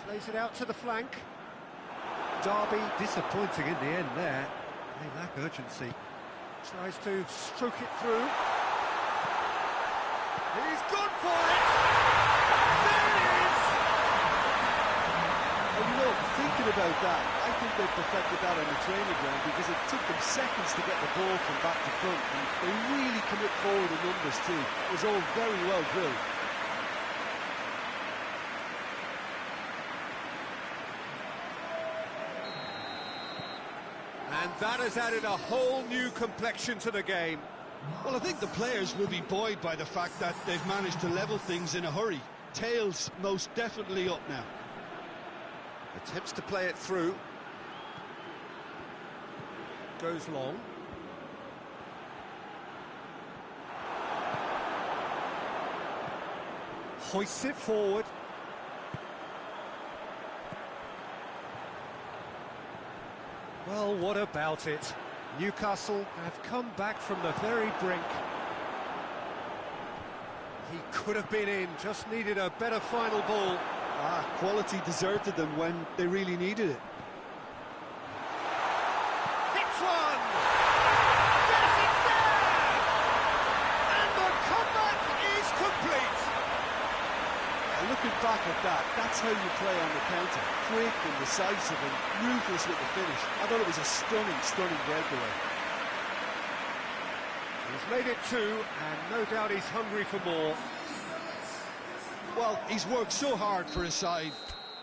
Plays it out to the flank. Derby disappointing in the end there. They lack urgency. Tries to stroke it through. He's gone for it! There it is! And you know, thinking about that, I think they perfected that on the training ground because it took them seconds to get the ball from back to front, and they really commit forward in numbers too. It was all very well drilled. And that has added a whole new complexion to the game. Well, I think the players will be buoyed by the fact that they've managed to level things in a hurry. Tails most definitely up now. Attempts to play it through. Goes long. Hoists it forward. Well, what about it? Newcastle have come back from the very brink. He could have been in, just needed a better final ball. Quality deserted them when they really needed it. Hits one! Yes, it's there! And the comeback is complete! Looking back at that, that's how you play on the counter. Quick and decisive and ruthless with the finish. I thought it was a stunning, stunning breakaway. He's made it two, and no doubt he's hungry for more. Well, he's worked so hard for his side,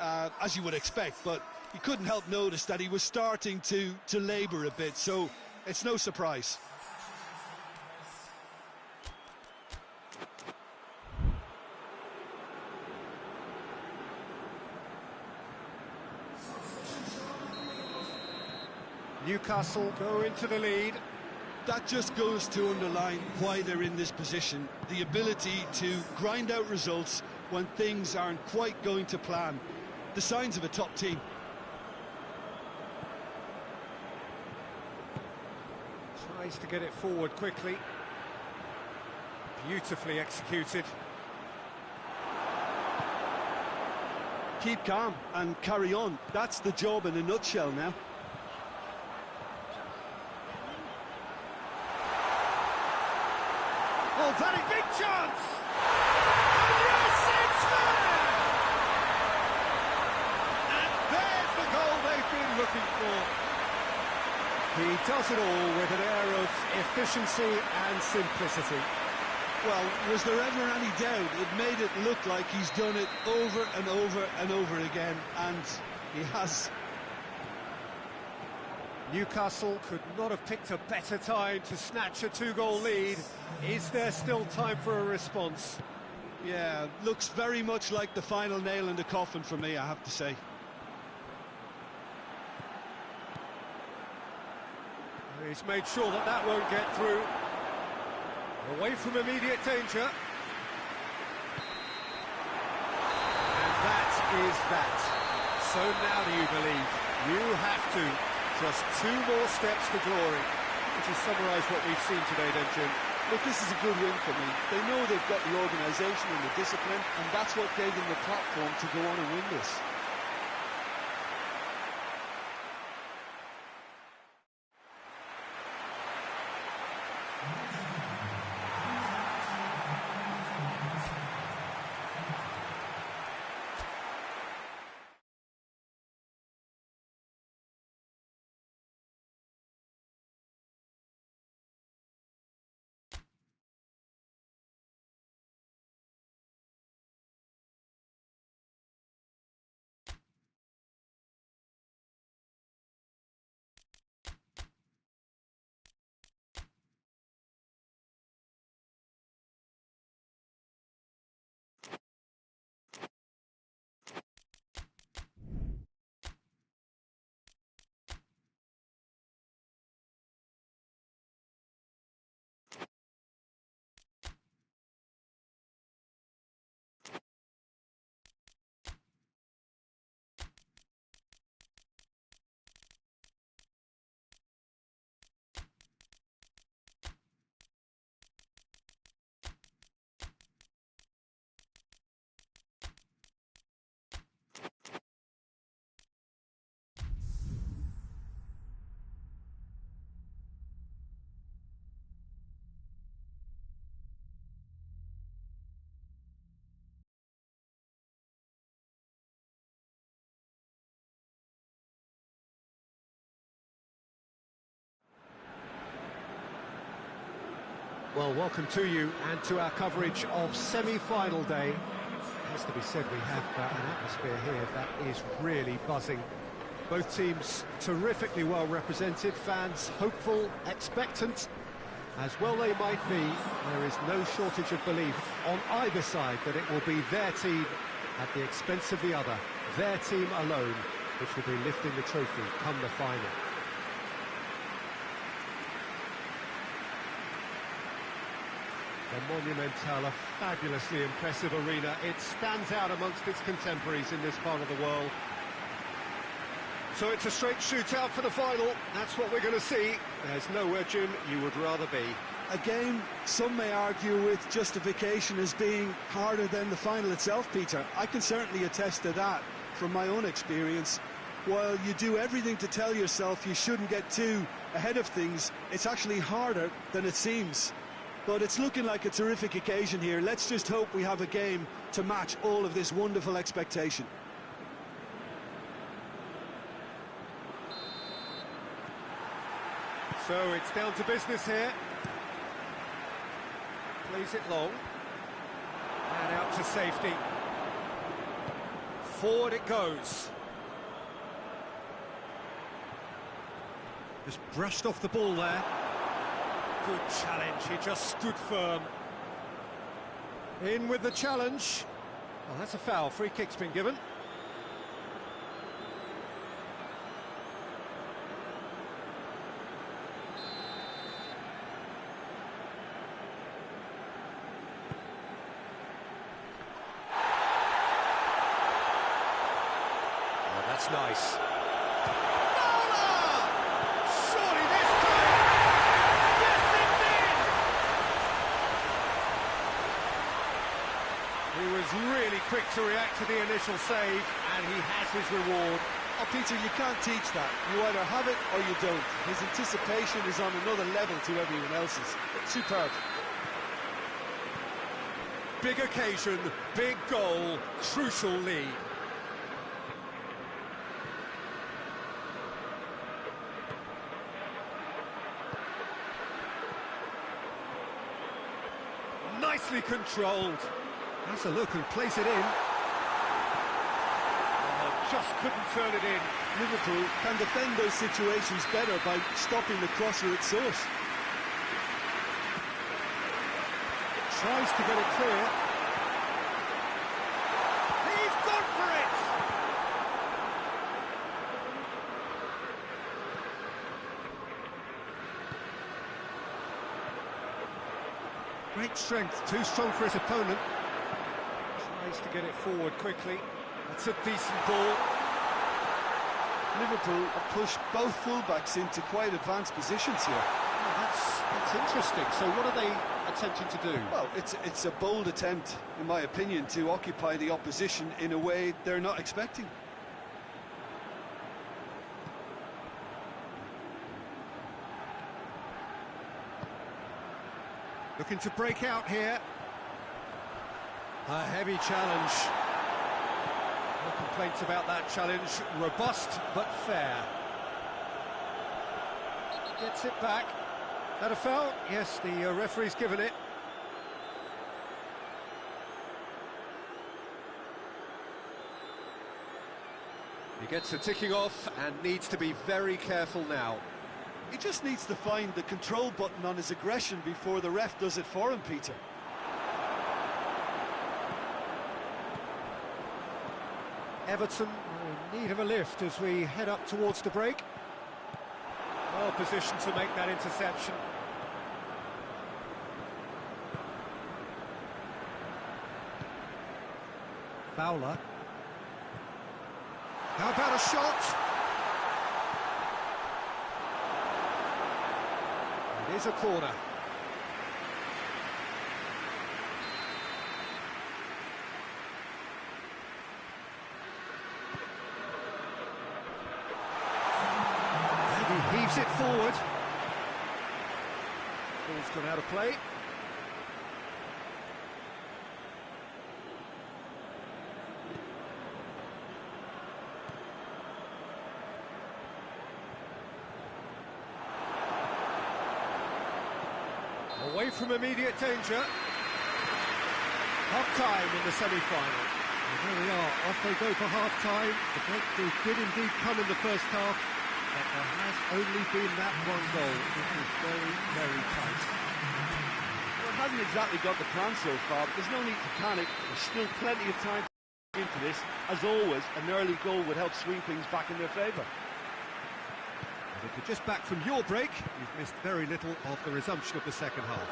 as you would expect, but you couldn't help notice that he was starting to labour a bit, so it's no surprise. Newcastle go into the lead. That just goes to underline why they're in this position. The ability to grind out results when things aren't quite going to plan. The signs of a top team. Tries to get it forward quickly. Beautifully executed. Keep calm and carry on. That's the job in a nutshell now. Oh, very big chance! And yes, it's there! And there's the goal they've been looking for. He does it all with an air of efficiency and simplicity. Well, was there ever any doubt? It made it look like he's done it over and over and over again, and he has. Newcastle could not have picked a better time to snatch a two-goal lead. Is there still time for a response? Yeah, looks very much like the final nail in the coffin for me, I have to say. He's made sure that that won't get through. Away from immediate danger. And that is that. So now do you believe? You have to. Just two more steps to glory. Would you summarise what we've seen today then, Jim? Look, this is a good win for me. They know they've got the organisation and the discipline, and that's what gave them the platform to go on and win this. Well, welcome to you and to our coverage of semi-final day. It has to be said, we have an atmosphere here that is really buzzing. Both teams terrifically well represented, fans hopeful, expectant. As well they might be, there is no shortage of belief on either side that it will be their team at the expense of the other, their team alone, which will be lifting the trophy come the final. The Monumental, a fabulously impressive arena. It stands out amongst its contemporaries in this part of the world. So it's a straight shootout for the final. That's what we're going to see. There's nowhere, Jim, you would rather be. A game some may argue with justification as being harder than the final itself, Peter. I can certainly attest to that from my own experience. While you do everything to tell yourself you shouldn't get too ahead of things, it's actually harder than it seems. But it's looking like a terrific occasion here. Let's just hope we have a game to match all of this wonderful expectation. So it's down to business here. Plays it long. And out to safety. Forward it goes. Just brushed off the ball there. Good challenge, he just stood firm. In with the challenge. Well, that's a foul, free kick's been given. Oh, that's nice. He was really quick to react to the initial save, and he has his reward. Oh, Peter, you can't teach that. You either have it or you don't. His anticipation is on another level to everyone else's. Superb. Big occasion, big goal, crucial lead. Nicely controlled. Has a look and place it in. Oh, just couldn't turn it in. Liverpool can defend those situations better by stopping the crosser at source. Tries to get it clear. He's gone for it! Great strength, too strong for his opponent. Tries to get it forward quickly. That's a decent ball. Liverpool have pushed both fullbacks into quite advanced positions here. Oh, that's interesting. So what are they attempting to do? Well, it's a bold attempt, in my opinion, to occupy the opposition in a way they're not expecting. Looking to break out here. A heavy challenge. No complaints about that challenge. Robust but fair. Gets it back. That a foul? Yes, the referee's given it. He gets the ticking off and needs to be very careful now. He just needs to find the control button on his aggression before the ref does it for him, Peter. Everton are in need of a lift as we head up towards the break. Well positioned to make that interception. Fowler. How about a shot? It is a corner. And he heaves it forward. Ball's gone out of play. Away from immediate danger. Half-time in the semi-final. And there we are, off they go for half-time. The breakthrough did indeed come in the first half, but there has only been that one goal. It was very, very tight. Well, it hasn't exactly got the plan so far, but there's no need to panic. There's still plenty of time into this. As always, an early goal would help swing things back in their favour. And if you're just back from your break, you've missed very little of the resumption of the second half.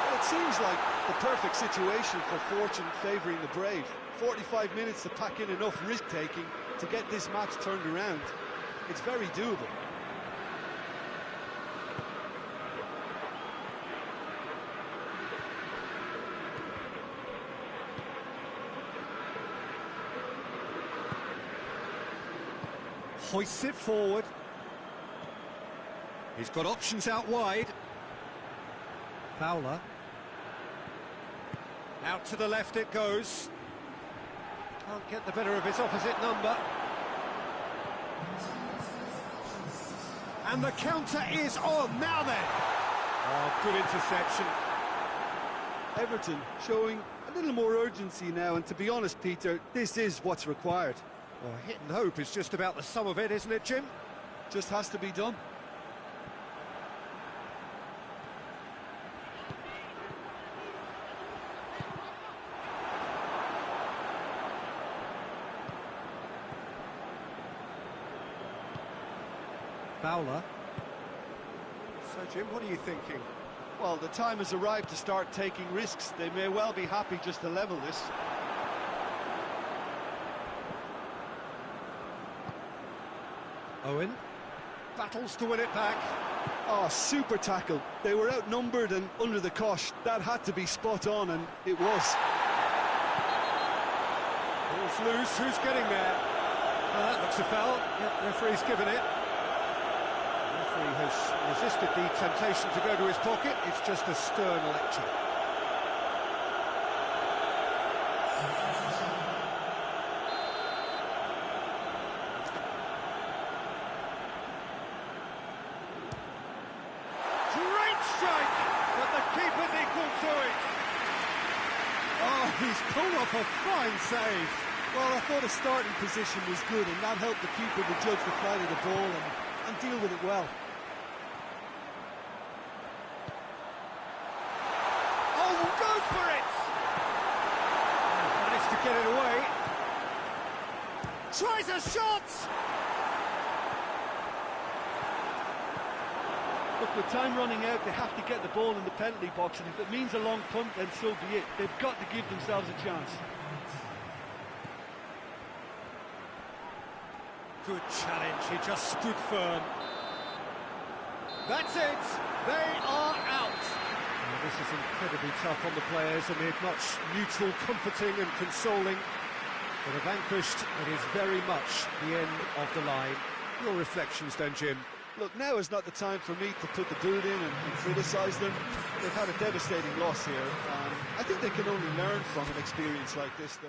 Well, it seems like the perfect situation for fortune favouring the brave. 45 minutes to pack in enough risk-taking to get this match turned around. It's very doable. Hoists it forward. He's got options out wide. Fowler. Out to the left it goes. Can't get the better of his opposite number. And the counter is on. Now then. Oh, good interception. Everton showing a little more urgency now, and to be honest, Peter, this is what's required. Well, hit and hope is just about the sum of it, isn't it, Jim? Just has to be done. Fowler. So, Jim, what are you thinking? Well, the time has arrived to start taking risks. They may well be happy just to level this. Owen battles to win it back. Oh, super tackle. They were outnumbered and under the cosh. That had to be spot on, and it was. Ball's loose. Who's getting there? Well, that looks a foul. Yep, referee's given it. The referee has resisted the temptation to go to his pocket. It's just a stern lecture. He's pulled off a fine save. Well, I thought his starting position was good, and that helped the keeper to judge the flight of the ball and deal with it well. Oh, go for it! Managed to get it away. Tries a shot! Look, with time running out, they have to get the ball in the penalty box, and if it means a long punt, then so be it. They've got to give themselves a chance. Good challenge, he just stood firm. That's it, they are out. This is incredibly tough on the players amid much mutual comforting and consoling. For the vanquished, it is very much the end of the line. Your reflections then, Jim? Look, now is not the time for me to put the boot in and criticise them. They've had a devastating loss here. I think they can only learn from an experience like this, though.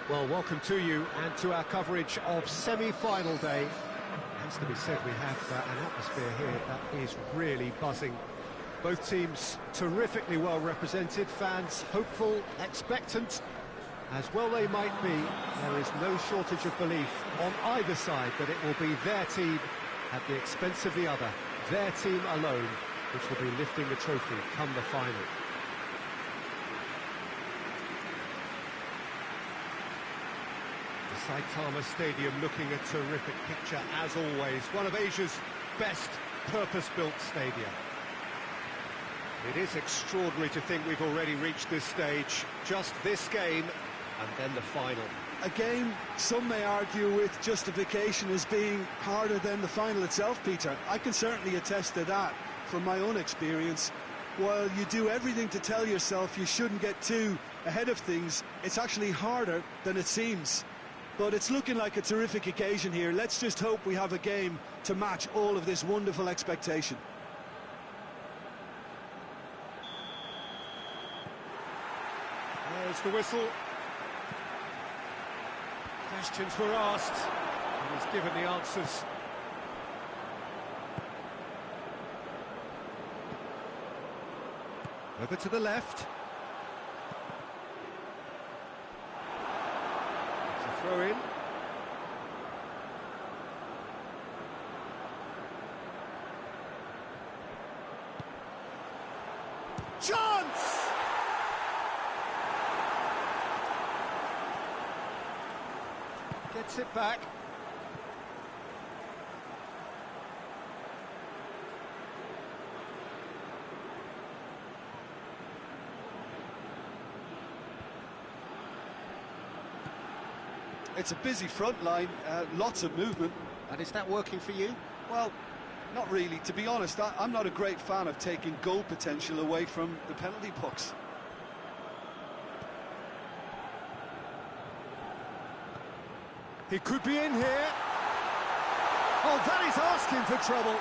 Well, welcome to you and to our coverage of semi-final day. It has to be said, we have an atmosphere here that is really buzzing. Both teams terrifically well represented, fans hopeful, expectant. As well they might be, there is no shortage of belief on either side that it will be their team at the expense of the other, their team alone, which will be lifting the trophy come the final. Saitama Stadium looking a terrific picture as always, one of Asia's best purpose-built stadia. It is extraordinary to think we've already reached this stage, just this game and then the final. A game some may argue with justification as being harder than the final itself, Peter. I can certainly attest to that from my own experience. While you do everything to tell yourself you shouldn't get too ahead of things, it's actually harder than it seems. But it's looking like a terrific occasion here. Let's just hope we have a game to match all of this wonderful expectation. There's the whistle. Questions were asked, and he's given the answers. Over to the left. Throw in. Chance! Gets it back. It's a busy front line, lots of movement. And is that working for you? Well, not really. To be honest, I'm not a great fan of taking goal potential away from the penalty box. He could be in here. Oh, that is asking for trouble.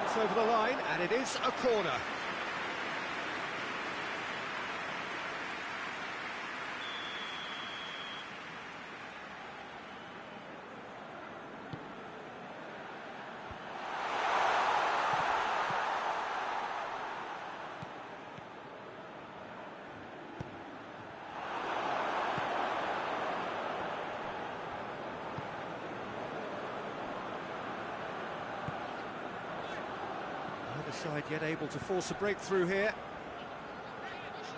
It's over the line, and it is a corner. Side yet able to force a breakthrough here.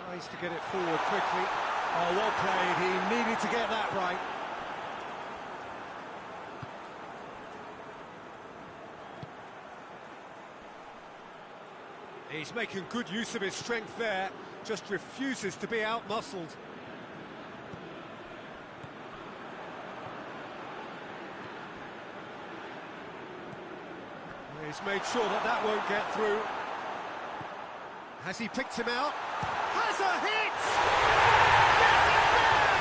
Tries to get it forward quickly. Oh, well played. He needed to get that right. He's making good use of his strength there. Just refuses to be out-muscled. He's made sure that that won't get through. Has he picked him out? Has a hit! Yes, it's there!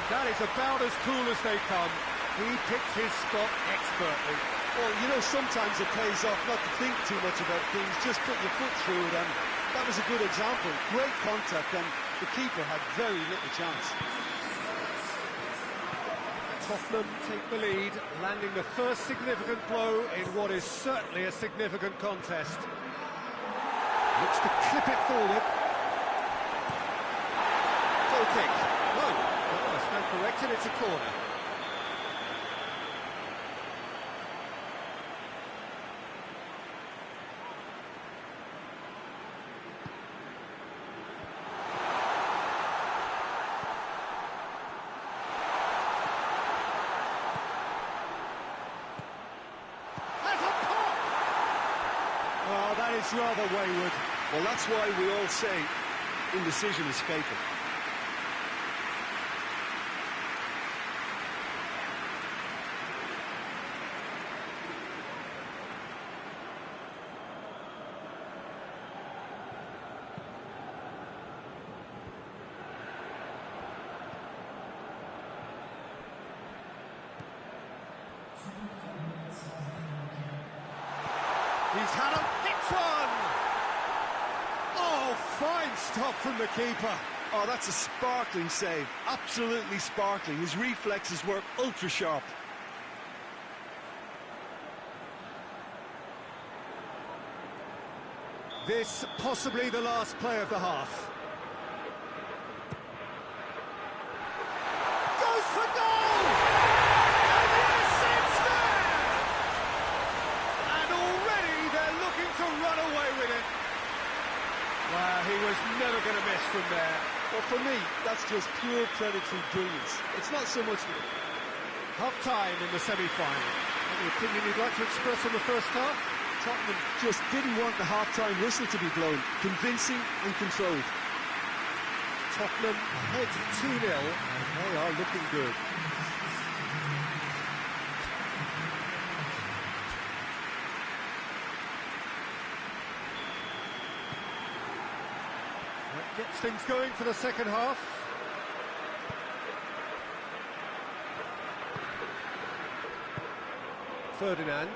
That is about as cool as they come. He picks his spot expertly. Well, you know, sometimes it pays off not to think too much about things, just put your foot through it, and that was a good example. Great contact, and the keeper had very little chance. Tottenham take the lead, landing the first significant blow in what is certainly a significant contest. Looks to clip it forward. Goal kick. No, I stand corrected, it's a corner. Oh, that is rather wayward. Well, that's why we all say indecision is fatal. He's had a hit one! Oh, fine stop from the keeper. Oh, that's a sparkling save. Absolutely sparkling. His reflexes work ultra sharp. This possibly the last play of the half. Goes for goal! And yes, it's there! And already they're looking to run away with it. Well, he was never going to miss from there. Well, for me, that's just pure predatory brilliance. It's not so much... Half-time in the semi-final. Any opinion you'd like to express on the first half? Tottenham just didn't want the half-time whistle to be blown. Convincing and controlled. Tottenham ahead 2-0, and they are looking good. That gets things going for the second half. Ferdinand.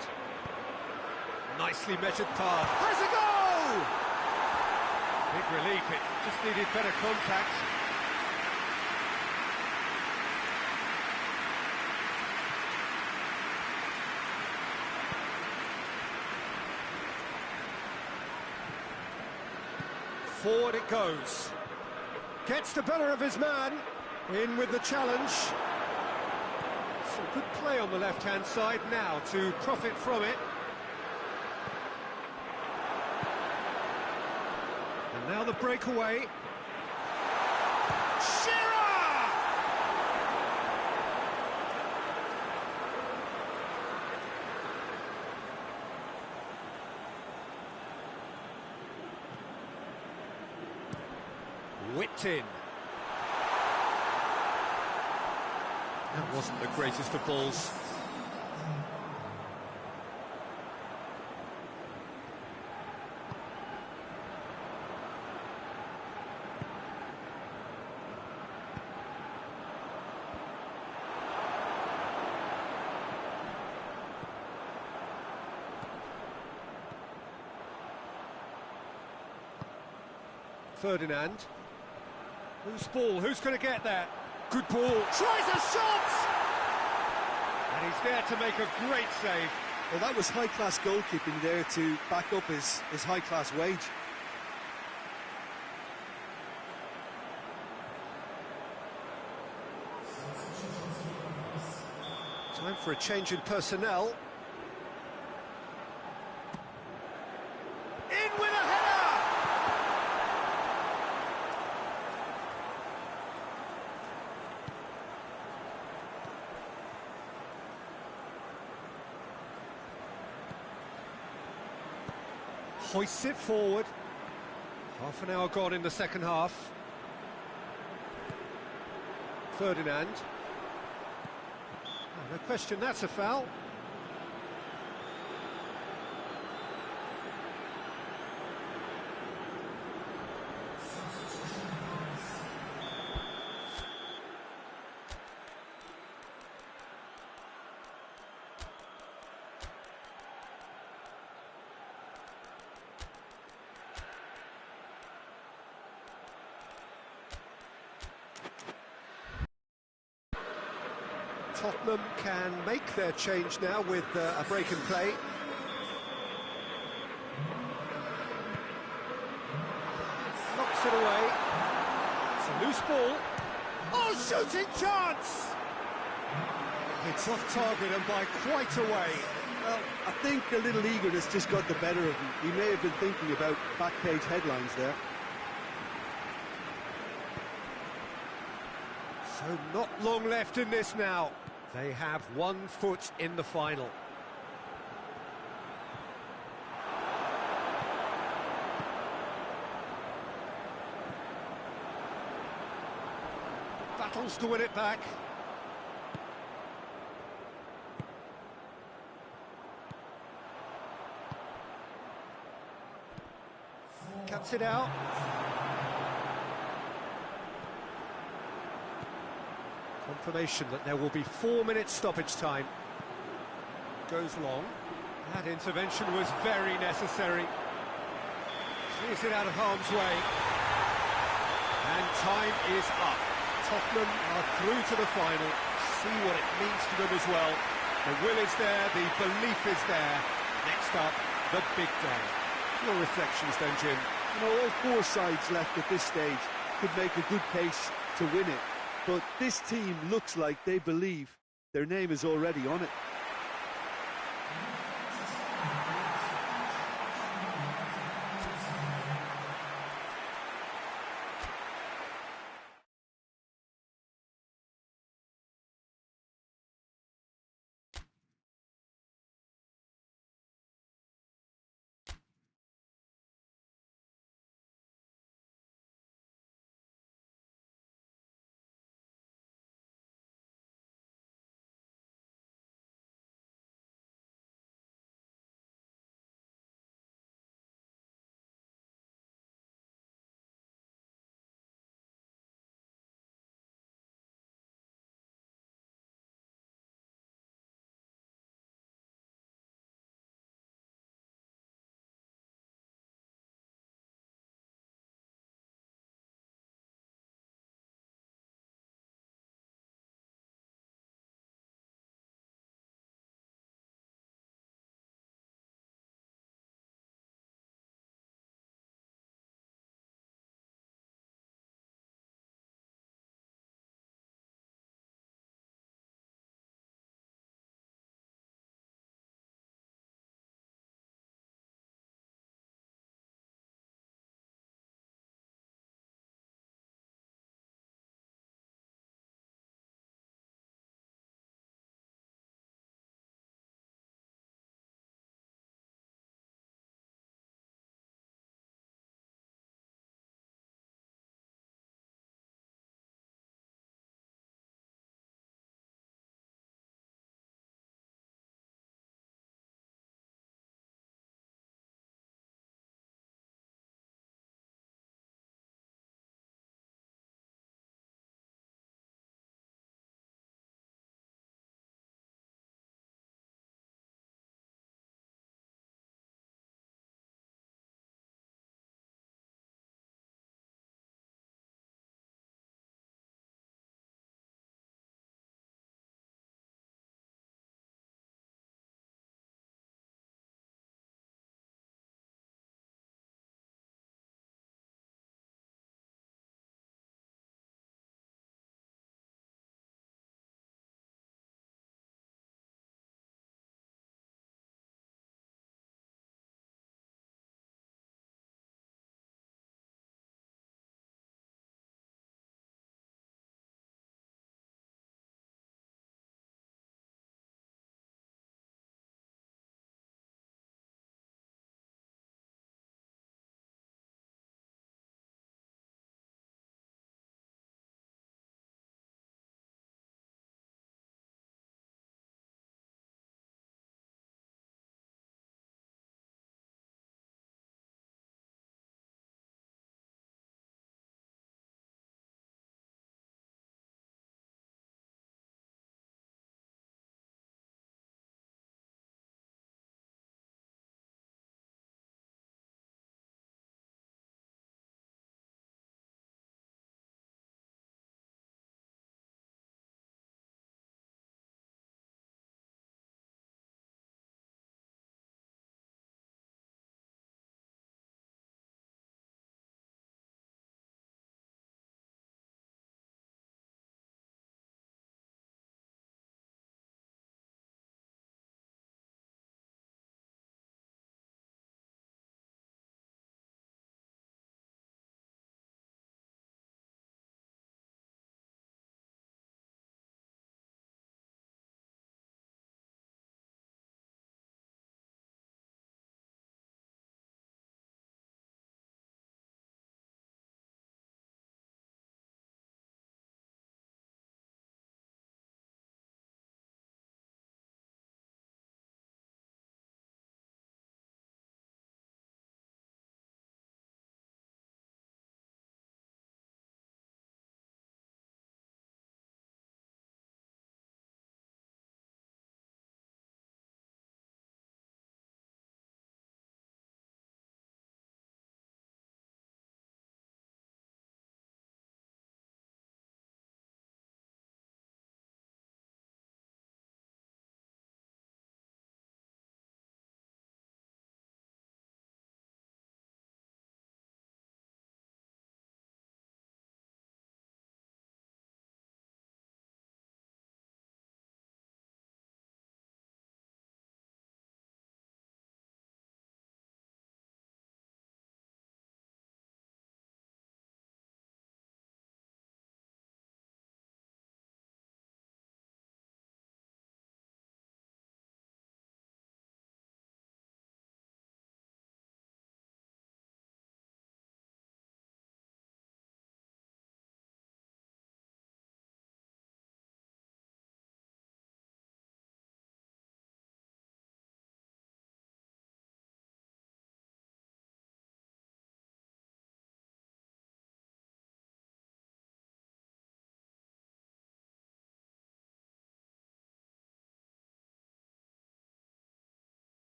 Nicely measured pass. Has a goal! Big relief, it just needed better contact. Forward it goes. Gets the better of his man. In with the challenge. Some good play on the left-hand side now to profit from it. And now the breakaway. Shearer! Whipped in. That wasn't the greatest of balls. Ferdinand. Whose ball? Who's going to get that? Good ball. Tries a shot! And he's there to make a great save. Well, that was high-class goalkeeping there to back up his high-class wage. Time for a change in personnel. In with a header! Hoists it forward. Half an hour gone in the second half. Ferdinand. Oh, no question, that's a foul. Tottenham can make their change now with a break in play. Knocks it away. It's a loose ball. Oh, shooting chance! It's off target and by quite a way. Well, I think a little eagerness just got the better of him. He may have been thinking about back page headlines there. So not long left in this now. They have 1 foot in the final. Battles to win it back. Cuts it out. Confirmation that there will be 4 minutes stoppage time. Goes long. That intervention was very necessary. Clears it out of harm's way. And time is up. Tottenham are through to the final. See what it means to them as well. The will is there, the belief is there. Next up, the big day. Your reflections then, Jim? You know, all 4 sides left at this stage could make a good case to win it. But this team looks like they believe their name is already on it.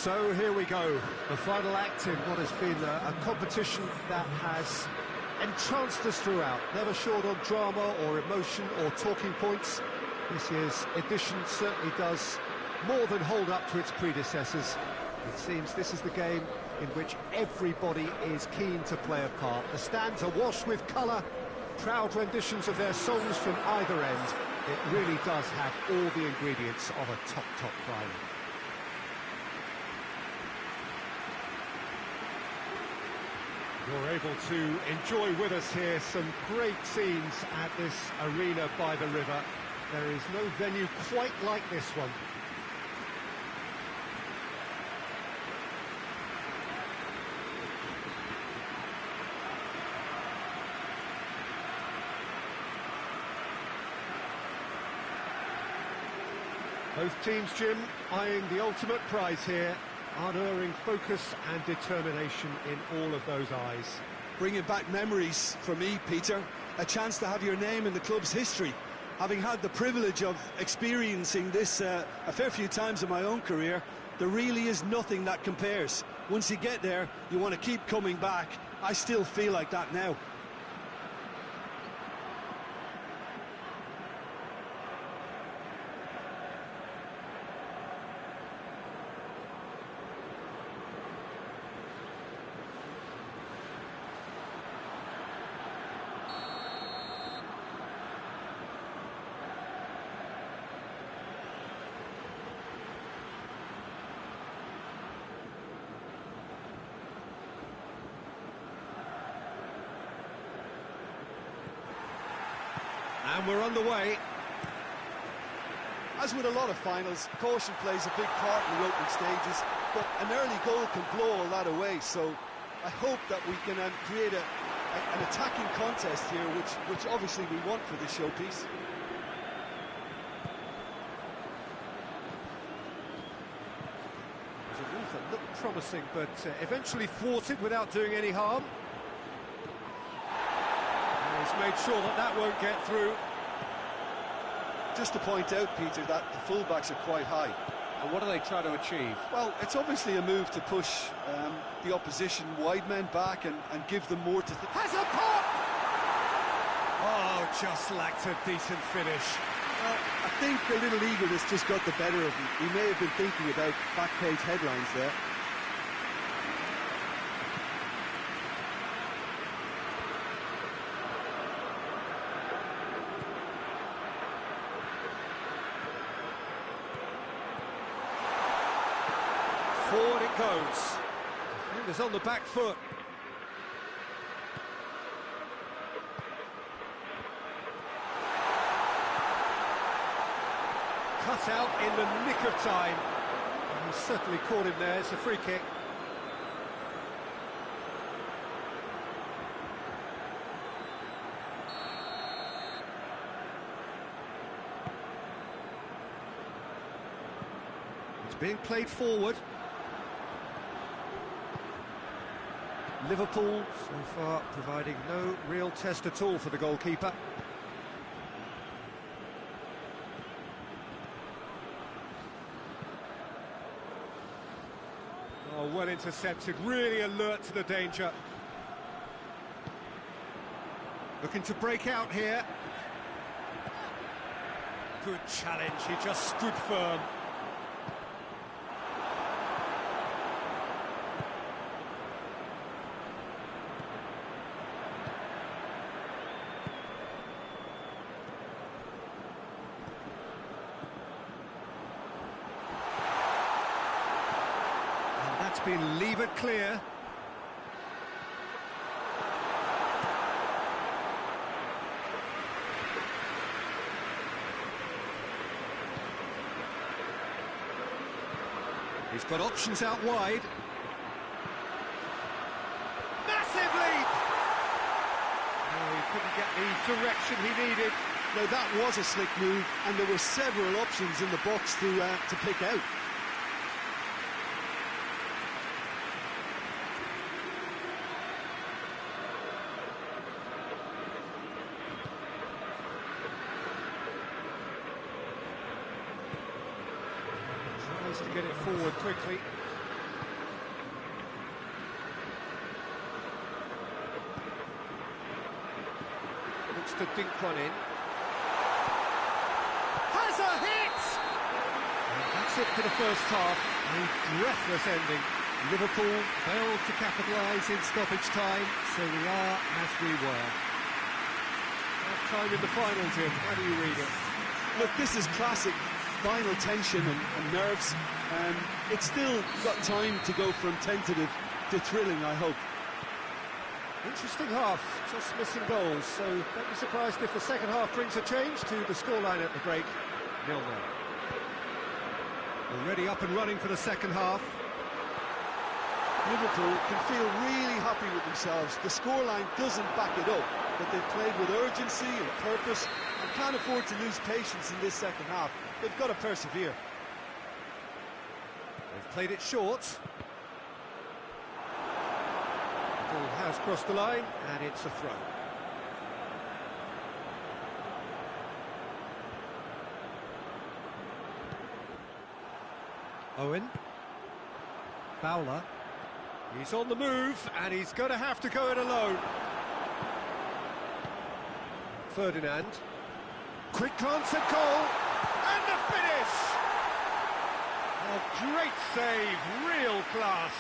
So here we go, the final act in what has been a competition that has entranced us throughout, never short on drama or emotion or talking points. This year's edition certainly does more than hold up to its predecessors. It seems this is the game in which everybody is keen to play a part. The stands are washed with colour, proud renditions of their songs from either end. It really does have all the ingredients of a top final. You're able to enjoy with us here some great scenes at this arena by the river. There is no venue quite like this one. Both teams, Jim, eyeing the ultimate prize here, unerring focus and determination in all of those eyes. Bringing back memories for me, Peter, a chance to have your name in the club's history. Having had the privilege of experiencing this a fair few times in my own career, there really is nothing that compares. Once you get there, you want to keep coming back. I still feel like that now. And we're underway. As with a lot of finals, caution plays a big part in the opening stages, but an early goal can blow all that away, so I hope that we can create an attacking contest here, which obviously we want for this showpiece. It was a move that looked promising, but eventually thwarted without doing any harm. And he's made sure that that won't get through. Just to point out, Peter, that the fullbacks are quite high. And what do they try to achieve? Well, it's obviously a move to push the opposition wide men back and give them more to... Has a pop! Oh, just lacked a decent finish. Well, I think a little eagerness just got the better of him. He may have been thinking about back-page headlines there. Forward it goes. Defenders on the back foot. Cut out in the nick of time. He certainly caught him there. It's a free kick. It's being played forward. Liverpool, so far, providing no real test at all for the goalkeeper. Oh, well intercepted, really alert to the danger. Looking to break out here. Good challenge, he just stood firm. That's been levered clear. He's got options out wide. Massive leap! Oh, he couldn't get the direction he needed. Now that was a slick move, and there were several options in the box to pick out. To get it forward quickly. looks to dink one in. Has a hit! And that's it for the first half. A breathless ending. Liverpool failed to capitalise in stoppage time, so we are as we were. Half time in the final, Jim. How do you read it? Look, this is classic final tension and nerves, and it's still got time to go from tentative to thrilling, I hope. Interesting half, just missing goals, so don't be surprised if the second half brings a change to the scoreline at the break. 0-0. Already up and running for the second half. Liverpool can feel really happy with themselves. The scoreline doesn't back it up, but they've played with urgency and purpose and can't afford to lose patience in this second half. They've got to persevere. They've played it short. The ball has crossed the line, and it's a throw. Owen. Fowler. He's on the move, and he's going to have to go it alone. Ferdinand. Quick glance at goal, and the finish! A great save, real class.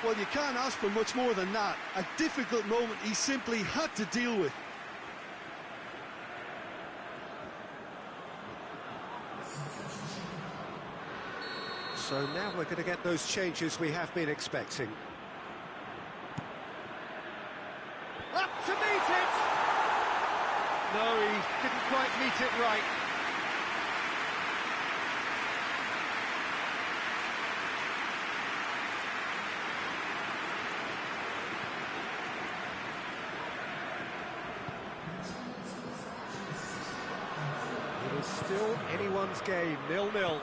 Well, you can't ask for much more than that. A difficult moment he simply had to deal with. So now we're going to get those changes we have been expecting. Up to meet it! No, he didn't quite meet it right. It is still anyone's game, 0-0.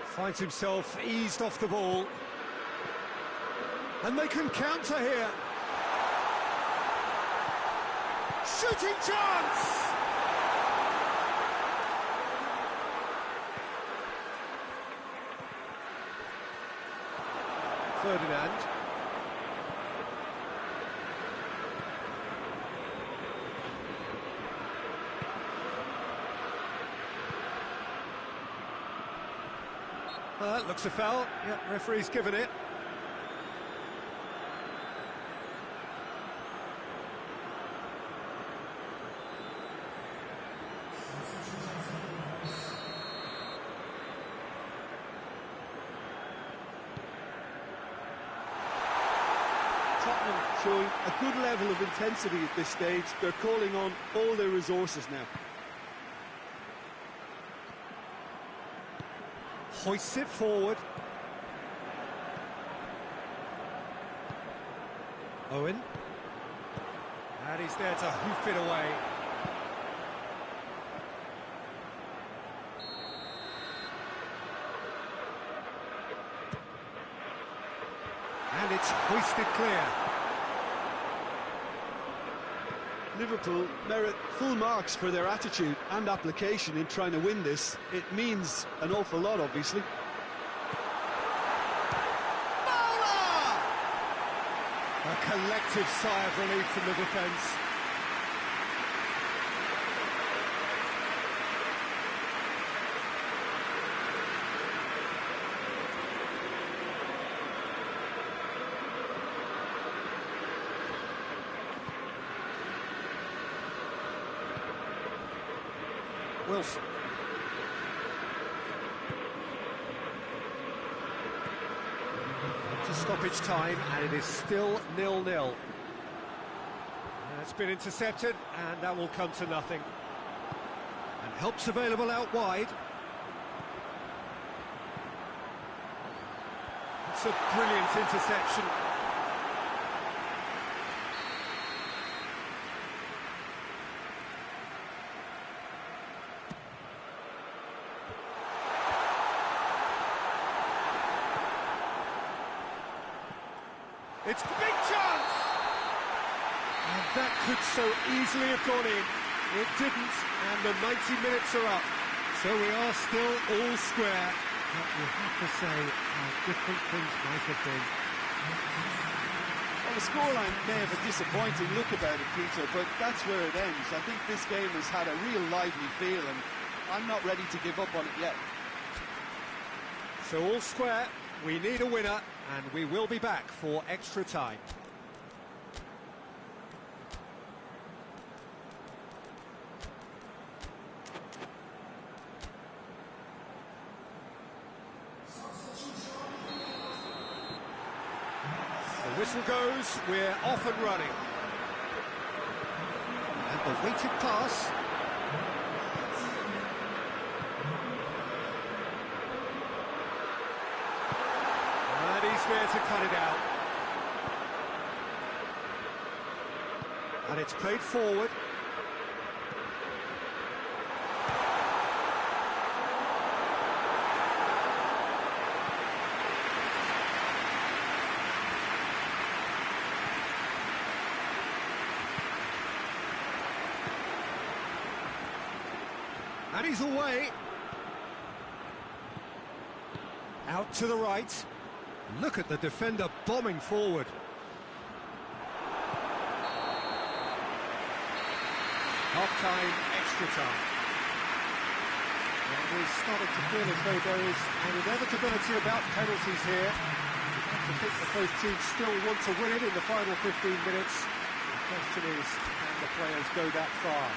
Finds himself eased off the ball. And they can counter here. Shooting chance! Ferdinand. That looks a foul. Yep, referee's given it. Tottenham showing a good level of intensity at this stage. They're calling on all their resources now. Hoists it forward. Owen. And he's there to hoof it away. And it's hoisted clear. Liverpool merit full marks for their attitude and application in trying to win this. It means an awful lot, obviously. Bowler! A collective sigh of relief from the defence. Wilson. To stoppage time, and it is still 0-0. It's been intercepted, and that will come to nothing. And help's available out wide. It's a brilliant interception. It's a big chance! And that could so easily have gone in. It didn't, and the 90 minutes are up. So we are still all square. But you have to say how different things might have been. Well, the scoreline may have a disappointing look about it, Peter, but that's where it ends. I think this game has had a real lively feel, and I'm not ready to give up on it yet. So all square, we need a winner, and we will be back for extra time. The whistle goes, we're off and running. And the weighted pass. And he's there to cut it out. And it's played forward. And he's away. Out to the right. Look at the defender bombing forward. Half-time, extra time. And we're starting to feel as though there is an inevitability about penalties here. You have to think that both teams still want to win it in the final 15 minutes. The question is, can the players go that far?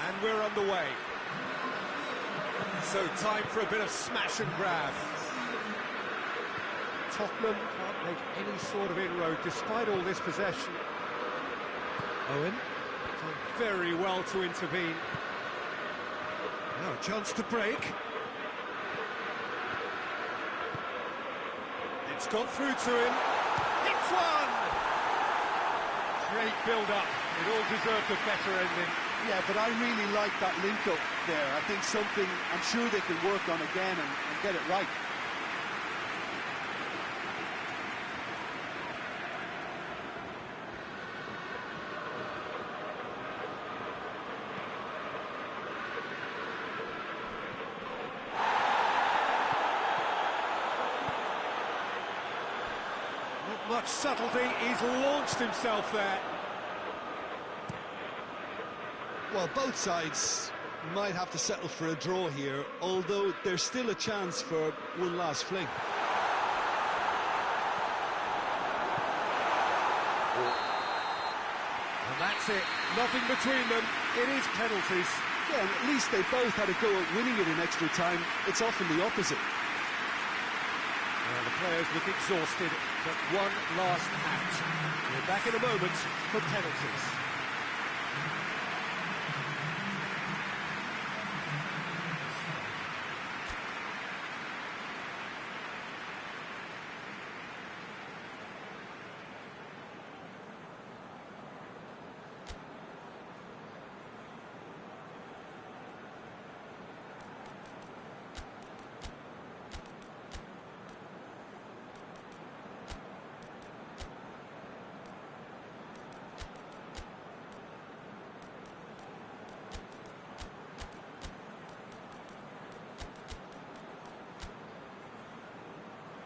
And we're underway. So time for a bit of smash and grab. Tottenham can't make any sort of inroad despite all this possession. Owen done very well to intervene. Now a chance to break. It's got through to him. It's one! Great build-up. It all deserved a better ending. Yeah, but I really like that link-up there. I think something I'm sure they can work on again and get it right. Not much subtlety, he's launched himself there. Well, both sides might have to settle for a draw here, although there's still a chance for one last fling. And that's it, nothing between them, it is penalties. Yeah, and at least they both had a go at winning it in extra time. It's often the opposite. Well, the players look exhausted, but one last act. We're back in a moment for penalties.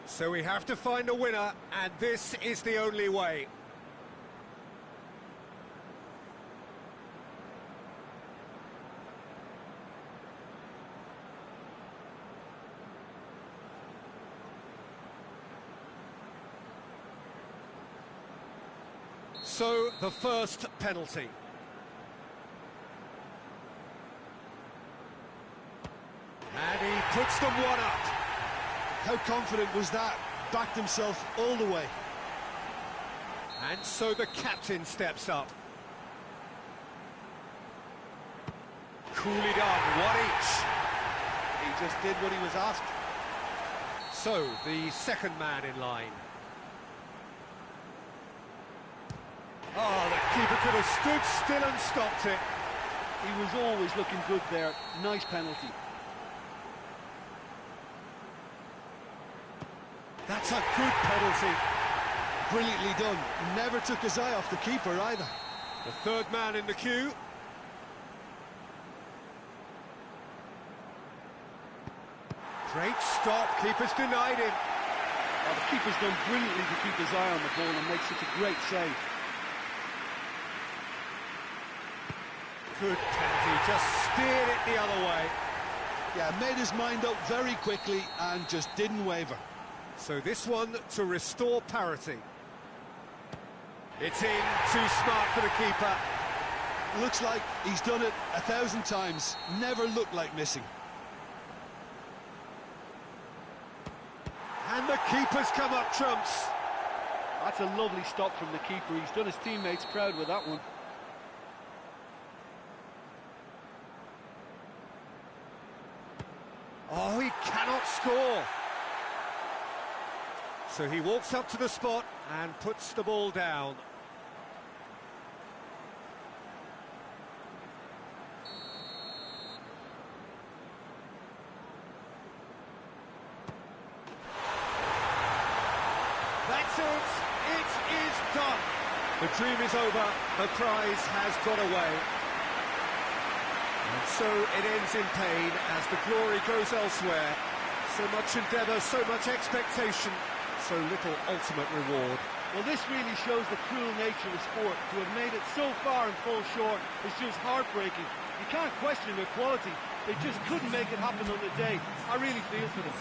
So we have to find a winner, and this is the only way. So, the first penalty. And he puts them one up. How confident was that? Backed himself all the way. And so the captain steps up. Coolly done, one each. He just did what he was asked. So, the second man in line. Oh, the keeper could have stood still and stopped it. He was always looking good there. Nice penalty. That's a good penalty. Brilliantly done. Never took his eye off the keeper either. The third man in the queue. Great stop, keeper's denied him. Oh, the keeper's done brilliantly to keep his eye on the ball and make such a great save. Good penalty, just steered it the other way. Yeah, made his mind up very quickly and just didn't waver. So this one to restore parity. It's in, too smart for the keeper. Looks like he's done it 1,000 times. Never looked like missing. And the keeper's come up trumps. That's a lovely stop from the keeper. He's done his teammates proud with that one. Oh, he cannot score. So he walks up to the spot and puts the ball down. That's it. It is done. The dream is over. The prize has got away. And so it ends in pain as the glory goes elsewhere. So much endeavour, so much expectation, so little ultimate reward. Well, this really shows the cruel nature of sport. To have made it so far and fall short is just heartbreaking. You can't question their quality. They just couldn't make it happen on the day. I really feel for them.